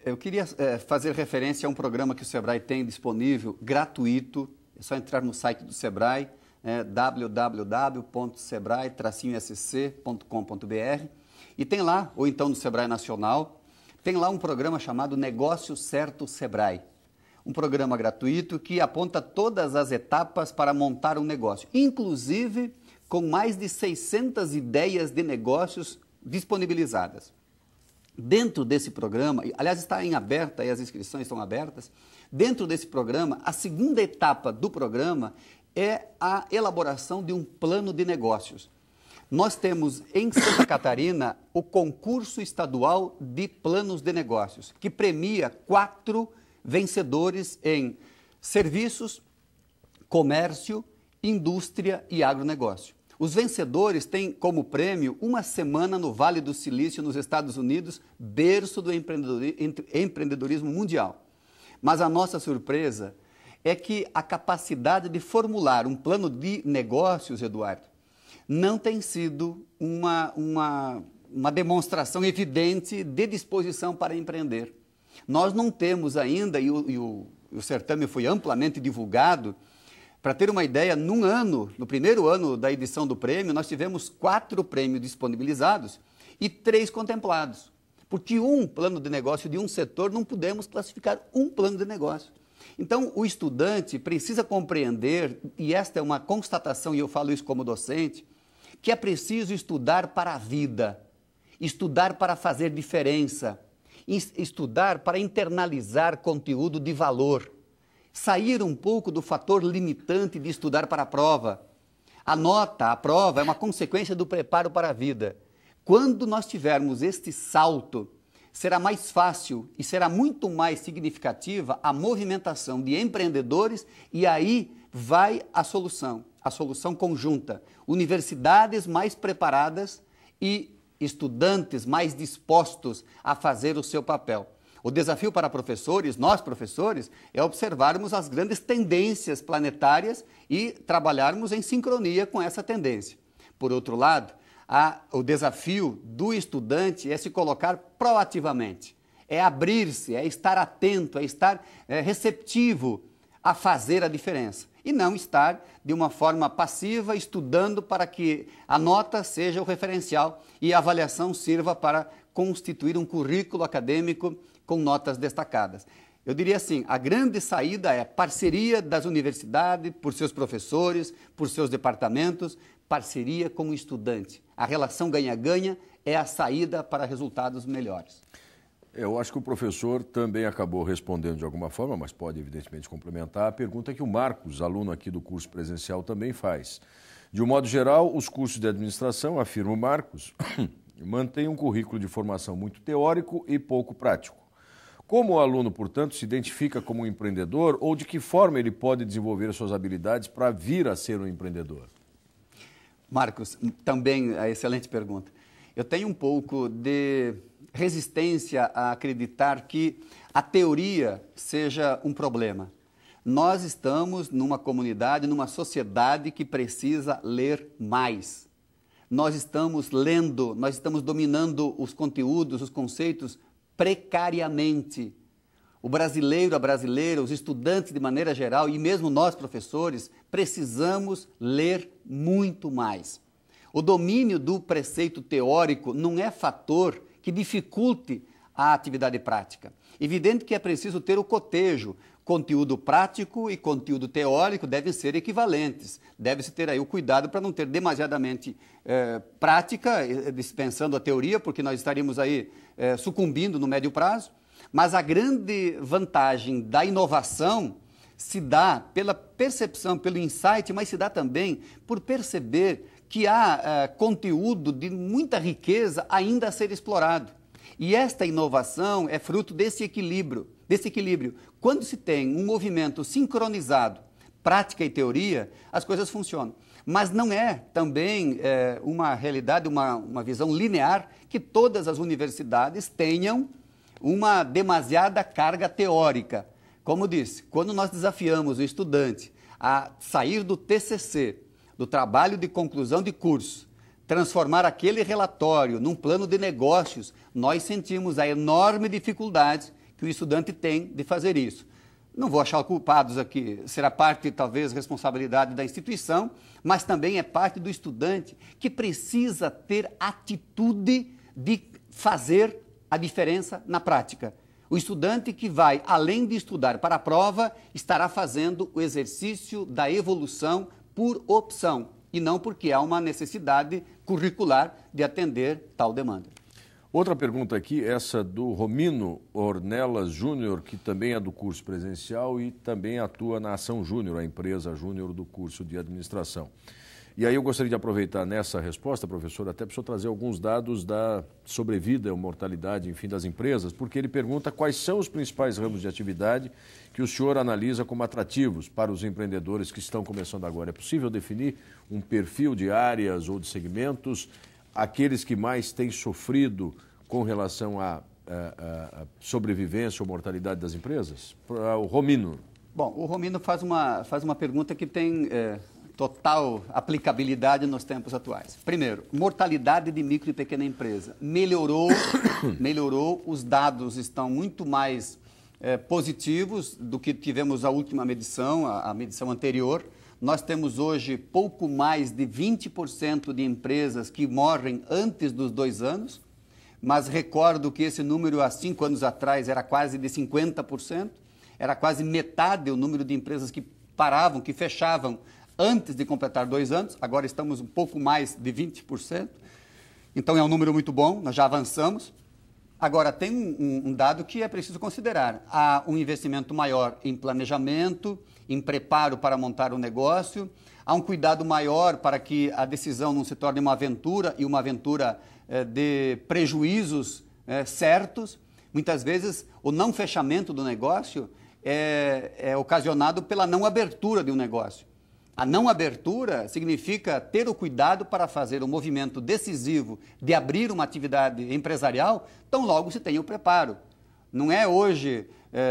Speaker 2: Eu queria fazer referência a um programa que o Sebrae tem disponível, gratuito. É só entrar no site do Sebrae, www.sebrae-sc.com.br, e tem lá, ou então no Sebrae Nacional, tem lá um programa chamado Negócio Certo Sebrae. Um programa gratuito que aponta todas as etapas para montar um negócio, inclusive com mais de 600 ideias de negócios disponibilizadas. Dentro desse programa, aliás, está em aberta e as inscrições estão abertas, dentro desse programa, a segunda etapa do programa é a elaboração de um plano de negócios. Nós temos em Santa Catarina o concurso estadual de planos de negócios, que premia 4 vencedores em serviços, comércio, indústria e agronegócio. Os vencedores têm como prêmio uma semana no Vale do Silício, nos Estados Unidos, berço do empreendedorismo mundial. Mas a nossa surpresa é que a capacidade de formular um plano de negócios, Eduardo, não tem sido uma demonstração evidente de disposição para empreender. Nós não temos ainda, e o certame foi amplamente divulgado. Para ter uma ideia, no primeiro ano da edição do prêmio, nós tivemos 4 prêmios disponibilizados e 3 contemplados. Porque um plano de negócio de um setor não podemos classificar um plano de negócio. Então, o estudante precisa compreender, e esta é uma constatação, e eu falo isso como docente, que é preciso estudar para a vida, estudar para fazer diferença, estudar para internalizar conteúdo de valor. Sair um pouco do fator limitante de estudar para a prova. A nota, a prova, é uma consequência do preparo para a vida. Quando nós tivermos este salto, será mais fácil e será muito mais significativa a movimentação de empreendedores e aí vai a solução conjunta. Universidades mais preparadas e estudantes mais dispostos a fazer o seu papel. O desafio para professores, nós professores, é observarmos as grandes tendências planetárias e trabalharmos em sincronia com essa tendência. Por outro lado, o desafio do estudante é se colocar proativamente, é abrir-se, é estar atento, é estar receptivo a fazer a diferença. e não estar de uma forma passiva estudando para que a nota seja o referencial e a avaliação sirva para constituir um currículo acadêmico com notas destacadas. Eu diria assim, a grande saída é parceria das universidades, por seus professores, por seus departamentos, parceria com o estudante. A relação ganha-ganha é a saída para resultados melhores.
Speaker 1: Eu acho que o professor também acabou respondendo de alguma forma, mas pode evidentemente complementar a pergunta que o Marcos, aluno aqui do curso presencial, também faz. De um modo geral, os cursos de administração, afirma o Marcos, mantêm um currículo de formação muito teórico e pouco prático. Como o aluno, portanto, se identifica como um empreendedor ou de que forma ele pode desenvolver suas habilidades para vir a ser um empreendedor?
Speaker 2: Marcos, também a excelente pergunta. Eu tenho um pouco de resistência a acreditar que a teoria seja um problema. Nós estamos numa comunidade, numa sociedade que precisa ler mais. Nós estamos lendo, nós estamos dominando os conteúdos, os conceitos precariamente. O brasileiro, a brasileira, os estudantes de maneira geral e mesmo nós, professores, precisamos ler muito mais. O domínio do preceito teórico não é fator que dificulte a atividade prática. Evidente que é preciso ter o cotejo. Conteúdo prático e conteúdo teórico devem ser equivalentes. Deve-se ter aí o cuidado para não ter demasiadamente prática, dispensando a teoria, porque nós estaríamos aí sucumbindo no médio prazo. Mas a grande vantagem da inovação se dá pela percepção, pelo insight, mas se dá também por perceber que há conteúdo de muita riqueza ainda a ser explorado. E esta inovação é fruto desse equilíbrio. Quando se tem um movimento sincronizado, prática e teoria, as coisas funcionam. Mas não é também uma realidade, uma visão linear que todas as universidades tenham uma demasiada carga teórica. Como disse, quando nós desafiamos o estudante a sair do TCC, do trabalho de conclusão de curso, transformar aquele relatório num plano de negócios, nós sentimos a enorme dificuldade que o estudante tem de fazer isso. Não vou achar culpados aqui, será parte, talvez, responsabilidade da instituição, mas também é parte do estudante que precisa ter atitude de fazer a diferença na prática. O estudante que vai, além de estudar para a prova, estará fazendo o exercício da evolução por opção e não porque há uma necessidade curricular de atender tal demanda.
Speaker 1: Outra pergunta aqui, essa do Romino Ornelas Júnior, que também é do curso presencial e também atua na Ação Júnior, a empresa Júnior do curso de administração. E aí eu gostaria de aproveitar nessa resposta, professor, até para o senhor trazer alguns dados da sobrevida, mortalidade, enfim, das empresas, porque ele pergunta quais são os principais ramos de atividade que o senhor analisa como atrativos para os empreendedores que estão começando agora. É possível definir um perfil de áreas ou de segmentos, aqueles que mais têm sofrido com relação à sobrevivência ou mortalidade das empresas? Para o Romino.
Speaker 2: Bom, o Romino faz uma pergunta que tem total aplicabilidade nos tempos atuais. Primeiro, mortalidade de micro e pequena empresa. Melhorou, os dados estão muito mais positivos do que tivemos a última medição, a medição anterior. Nós temos hoje pouco mais de 20% de empresas que morrem antes dos 2 anos, mas recordo que esse número há 5 anos atrás era quase de 50%, era quase metade o número de empresas que paravam, que fechavam antes de completar 2 anos, agora estamos um pouco mais de 20%, então é um número muito bom, nós já avançamos. Agora, tem um dado que é preciso considerar, há um investimento maior em planejamento, em preparo para montar um negócio, há um cuidado maior para que a decisão não se torne uma aventura, e uma aventura de prejuízos certos. Muitas vezes, o não fechamento do negócio é ocasionado pela não abertura de um negócio. A não abertura significa ter o cuidado para fazer um movimento decisivo de abrir uma atividade empresarial, tão logo se tem o preparo. Não é hoje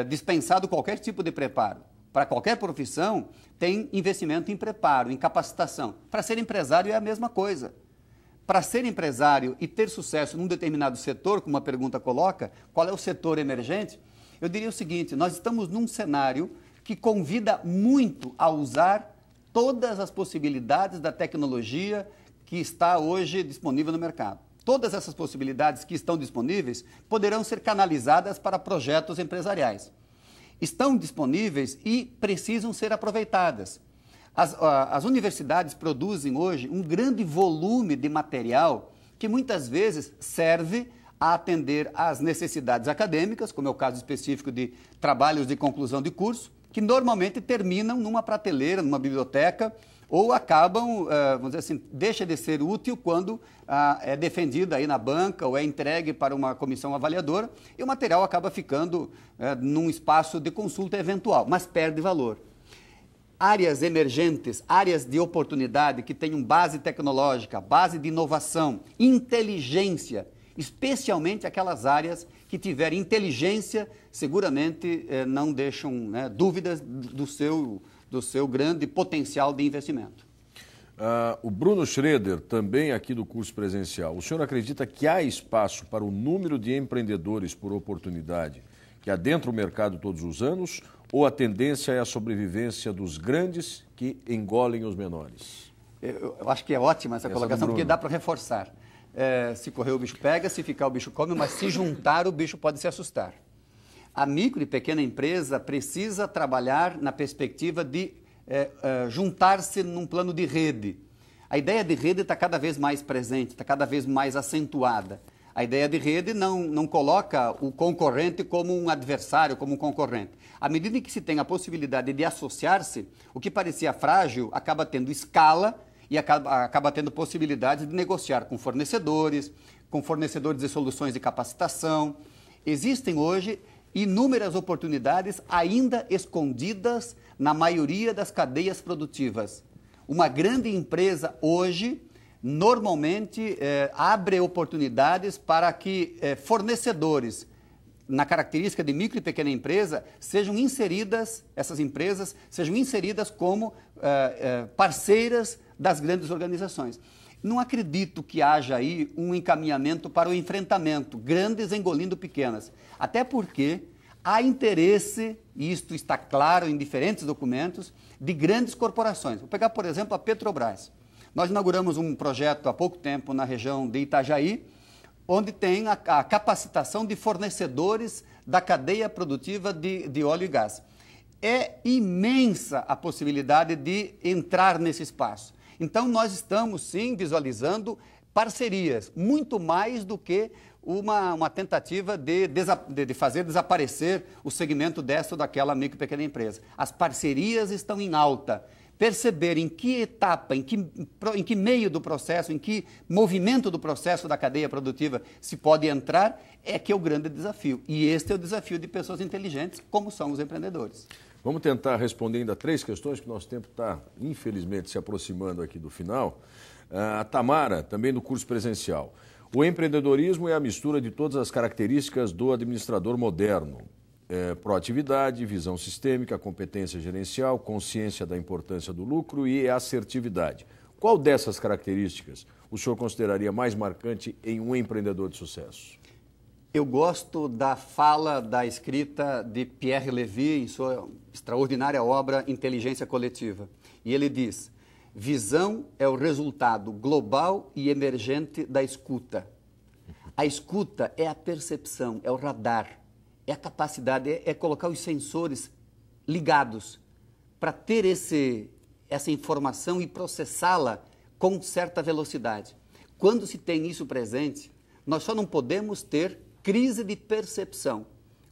Speaker 2: dispensado qualquer tipo de preparo. Para qualquer profissão, tem investimento em preparo, em capacitação. Para ser empresário é a mesma coisa. Para ser empresário e ter sucesso num determinado setor, como a pergunta coloca, qual é o setor emergente? Eu diria o seguinte, nós estamos num cenário que convida muito a usar todas as possibilidades da tecnologia que está hoje disponível no mercado. Todas essas possibilidades que estão disponíveis poderão ser canalizadas para projetos empresariais. Estão disponíveis e precisam ser aproveitadas. As universidades produzem hoje um grande volume de material que muitas vezes serve a atender às necessidades acadêmicas, como é o caso específico de trabalhos de conclusão de curso, que normalmente terminam numa prateleira, numa biblioteca, ou acabam, vamos dizer assim, deixa de ser útil quando é defendido aí na banca ou é entregue para uma comissão avaliadora e o material acaba ficando num espaço de consulta eventual, mas perde valor. Áreas emergentes, áreas de oportunidade que tenham base tecnológica, base de inovação, inteligência, especialmente aquelas áreas que tiverem inteligência, seguramente não deixam, né, dúvidas do seu grande potencial de investimento.
Speaker 1: O Bruno Schroeder, também aqui do curso presencial. O senhor acredita que há espaço para o número de empreendedores por oportunidade que adentra o mercado todos os anos, ou a tendência é a sobrevivência dos grandes que engolem os menores?
Speaker 2: Eu acho que é ótima essa colocação, porque dá para reforçar. Se correr o bicho pega, se ficar o bicho come, mas se juntar o bicho pode se assustar. A micro e pequena empresa precisa trabalhar na perspectiva de juntar-se num plano de rede. A ideia de rede está cada vez mais presente, está cada vez mais acentuada. A ideia de rede não coloca o concorrente como um adversário, como um concorrente. À medida que se tem a possibilidade de associar-se, o que parecia frágil acaba tendo escala e acaba tendo possibilidade de negociar com fornecedores de soluções de capacitação. Existem hoje inúmeras oportunidades ainda escondidas na maioria das cadeias produtivas. Uma grande empresa hoje normalmente abre oportunidades para que fornecedores, na característica de micro e pequena empresa, essas empresas sejam inseridas como parceiras das grandes organizações. Não acredito que haja aí um encaminhamento para o enfrentamento, grandes engolindo pequenas, até porque há interesse, e isto está claro em diferentes documentos, de grandes corporações. Vou pegar, por exemplo, a Petrobras. Nós inauguramos um projeto há pouco tempo na região de Itajaí, onde tem a capacitação de fornecedores da cadeia produtiva de óleo e gás. É imensa a possibilidade de entrar nesse espaço. Então, nós estamos, sim, visualizando parcerias, muito mais do que uma tentativa de fazer desaparecer o segmento dessa ou daquela micro e pequena empresa. As parcerias estão em alta. Perceber em que etapa, em que meio do processo, em que movimento do processo da cadeia produtiva se pode entrar, é que é o grande desafio. E este é o desafio de pessoas inteligentes, como são os empreendedores.
Speaker 1: Vamos tentar responder ainda 3 questões, que o nosso tempo está, infelizmente, se aproximando aqui do final. A Tamara, também do curso presencial. O empreendedorismo é a mistura de todas as características do administrador moderno. Proatividade, visão sistêmica, competência gerencial, consciência da importância do lucro e assertividade. Qual dessas características o senhor consideraria mais marcante em um empreendedor de sucesso?
Speaker 2: Eu gosto da fala, da escrita de Pierre Levy em sua extraordinária obra Inteligência Coletiva. E ele diz: visão é o resultado global e emergente da escuta. A escuta é a percepção, é o radar. É a capacidade, é colocar os sensores ligados para ter essa informação e processá-la com certa velocidade. Quando se tem isso presente, nós só não podemos ter crise de percepção.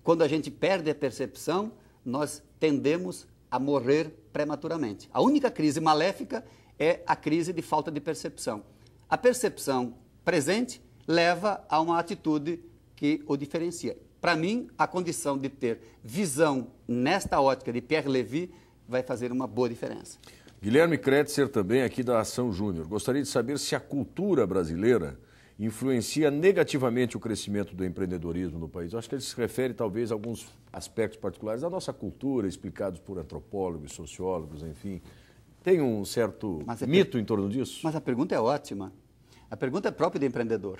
Speaker 2: Quando a gente perde a percepção, nós tendemos a morrer prematuramente. A única crise maléfica é a crise de falta de percepção. A percepção presente leva a uma atitude que o diferencia. Para mim, a condição de ter visão nesta ótica de Pierre Levy vai fazer uma boa diferença.
Speaker 1: Guilherme Kretzer, também aqui da Ação Júnior. Gostaria de saber se a cultura brasileira influencia negativamente o crescimento do empreendedorismo no país. Eu acho que ele se refere, talvez, a alguns aspectos particulares da nossa cultura, explicados por antropólogos, sociólogos, enfim. Tem um certo mito em torno disso?
Speaker 2: Mas a pergunta é ótima. A pergunta é própria do empreendedor.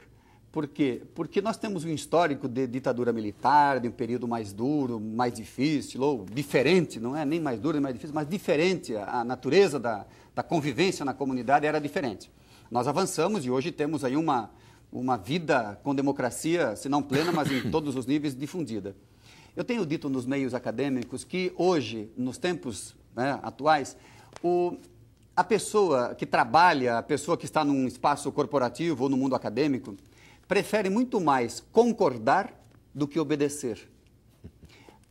Speaker 2: Por quê? Porque nós temos um histórico de ditadura militar, de um período mais duro, mais difícil, ou diferente, não é nem mais duro nem mais difícil, mas diferente. A natureza da convivência na comunidade era diferente. Nós avançamos e hoje temos aí uma vida com democracia, se não plena, mas em todos os níveis difundida. Eu tenho dito nos meios acadêmicos que hoje, nos tempos, né, atuais, a pessoa que trabalha, a pessoa que está num espaço corporativo ou no mundo acadêmico, prefere muito mais concordar do que obedecer.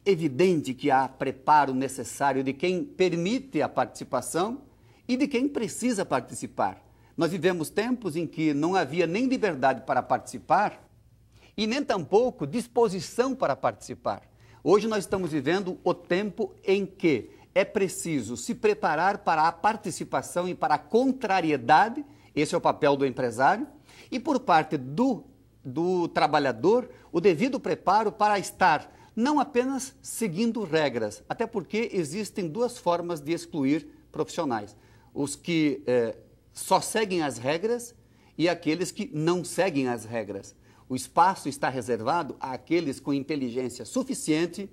Speaker 2: Evidente que há preparo necessário de quem permite a participação e de quem precisa participar. Nós vivemos tempos em que não havia nem liberdade para participar e nem tampouco disposição para participar. Hoje nós estamos vivendo o tempo em que é preciso se preparar para a participação e para a contrariedade, esse é o papel do empresário, e por parte do trabalhador, o devido preparo para estar não apenas seguindo regras, até porque existem duas formas de excluir profissionais. Os que só seguem as regras e aqueles que não seguem as regras. O espaço está reservado àqueles com inteligência suficiente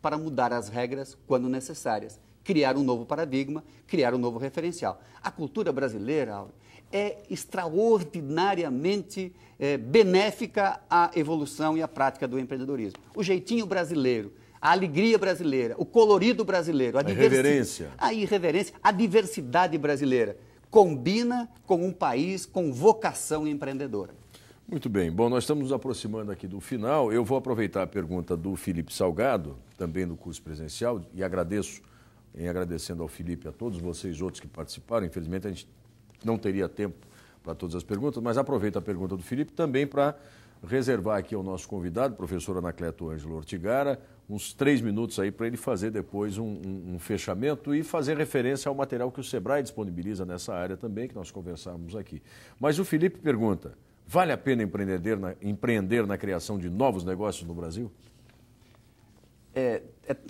Speaker 2: para mudar as regras quando necessárias, criar um novo paradigma, criar um novo referencial. A cultura brasileira é extraordinariamente benéfica à evolução e à prática do empreendedorismo. O jeitinho brasileiro, a alegria brasileira, o colorido brasileiro, a
Speaker 1: irreverência,
Speaker 2: a diversidade brasileira combina com um país com vocação empreendedora.
Speaker 1: Muito bem. Bom, nós estamos nos aproximando aqui do final. Eu vou aproveitar a pergunta do Felipe Salgado, também do curso presencial, e agradecendo ao Felipe e a todos vocês outros que participaram. Infelizmente, a gente não teria tempo para todas as perguntas, mas aproveito a pergunta do Felipe também para reservar aqui ao nosso convidado, professor Anacleto Ângelo Ortigara, uns 3 minutos aí para ele fazer depois um fechamento e fazer referência ao material que o Sebrae disponibiliza nessa área também, que nós conversamos aqui. Mas o Felipe pergunta: vale a pena empreender na criação de novos negócios no Brasil?
Speaker 2: É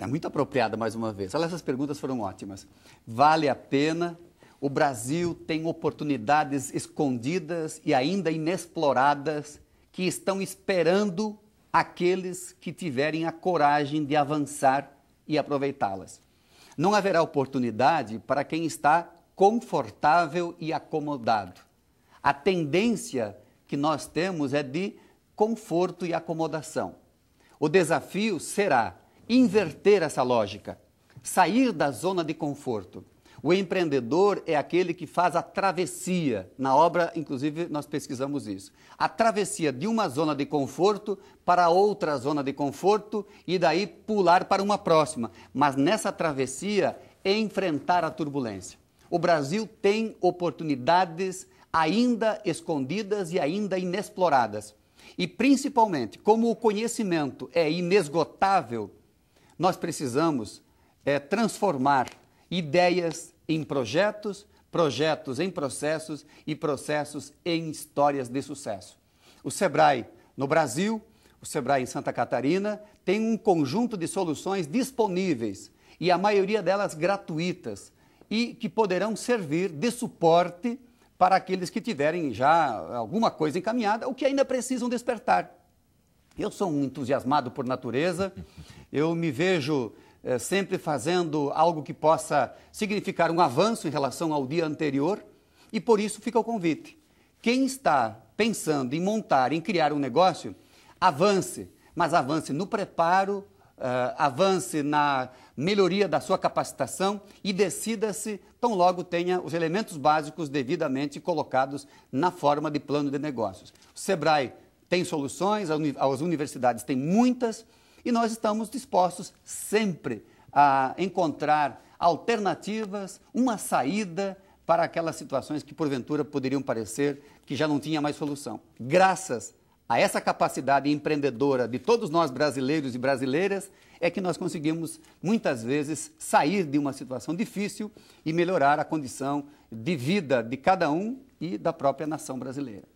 Speaker 2: muito apropriada, mais uma vez. Olha, essas perguntas foram ótimas. Vale a pena. O Brasil tem oportunidades escondidas e ainda inexploradas que estão esperando aqueles que tiverem a coragem de avançar e aproveitá-las. Não haverá oportunidade para quem está confortável e acomodado. A tendência que nós temos é de conforto e acomodação. O desafio será inverter essa lógica, sair da zona de conforto. O empreendedor é aquele que faz a travessia. Na obra, inclusive, nós pesquisamos isso. A travessia de uma zona de conforto para outra zona de conforto e daí pular para uma próxima. Mas nessa travessia é enfrentar a turbulência. O Brasil tem oportunidades ainda escondidas e ainda inexploradas. E principalmente, como o conhecimento é inesgotável, nós precisamos transformar ideias em projetos, projetos em processos e processos em histórias de sucesso. O Sebrae no Brasil, o Sebrae em Santa Catarina, tem um conjunto de soluções disponíveis e a maioria delas gratuitas e que poderão servir de suporte para aqueles que tiverem já alguma coisa encaminhada ou que ainda precisam despertar. Eu sou um entusiasmado por natureza, eu me vejo sempre fazendo algo que possa significar um avanço em relação ao dia anterior e por isso fica o convite. Quem está pensando em montar, em criar um negócio, avance, mas avance no preparo, avance na melhoria da sua capacitação e decida-se tão logo tenha os elementos básicos devidamente colocados na forma de plano de negócios. O Sebrae tem soluções, as universidades têm muitas, e nós estamos dispostos sempre a encontrar alternativas, uma saída para aquelas situações que porventura poderiam parecer que já não tinha mais solução. Graças a essa capacidade empreendedora de todos nós brasileiros e brasileiras, é que nós conseguimos muitas vezes sair de uma situação difícil e melhorar a condição de vida de cada um e da própria nação brasileira.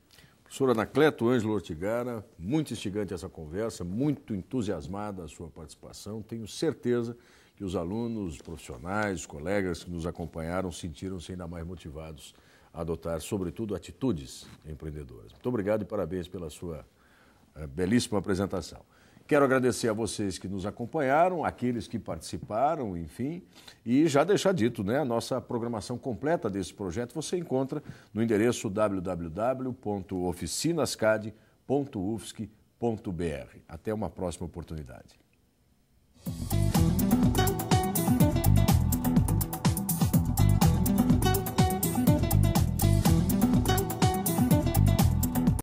Speaker 1: Professor Anacleto Ângelo Ortigara, muito instigante essa conversa, muito entusiasmada a sua participação. Tenho certeza que os alunos, os profissionais, os colegas que nos acompanharam sentiram-se ainda mais motivados adotar, sobretudo, atitudes empreendedoras. Muito obrigado e parabéns pela sua belíssima apresentação. Quero agradecer a vocês que nos acompanharam, aqueles que participaram, enfim, e já deixar dito, né, a nossa programação completa desse projeto você encontra no endereço www.oficinascad.ufsc.br. Até uma próxima oportunidade.